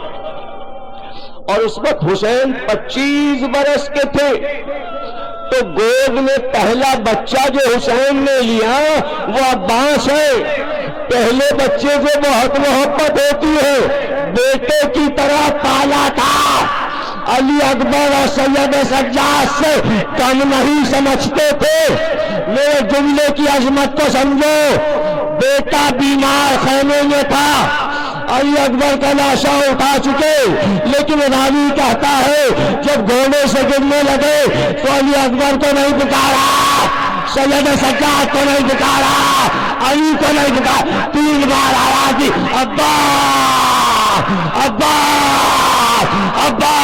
Speaker 1: اور اس وقت حسین 25 برس کے تھے، تو گود میں پہلا بچہ جو حسین نے لیا وہ عباس ہے۔ پہلے بچے سے بہت محبت ہوتی ہے، بیٹے کی طرح پالا تھا، علی اکبر اور سید سجاد سے کم نہیں سمجھتے تھے۔ میرے جملے کی عظمت کو سمجھو، بیٹا بیمار خیمے میں تھا، علی اکبر کا لاشا اٹھا چکے، لیکن راوی کہتا ہے جب گھوڑے سے گرنے لگے تو علی اکبر کو نہیں پکارا، سید سجاد کو نہیں پکارا، علی کو نہیں پکارا، 3 بار آواز دی، ابا ابا ابا۔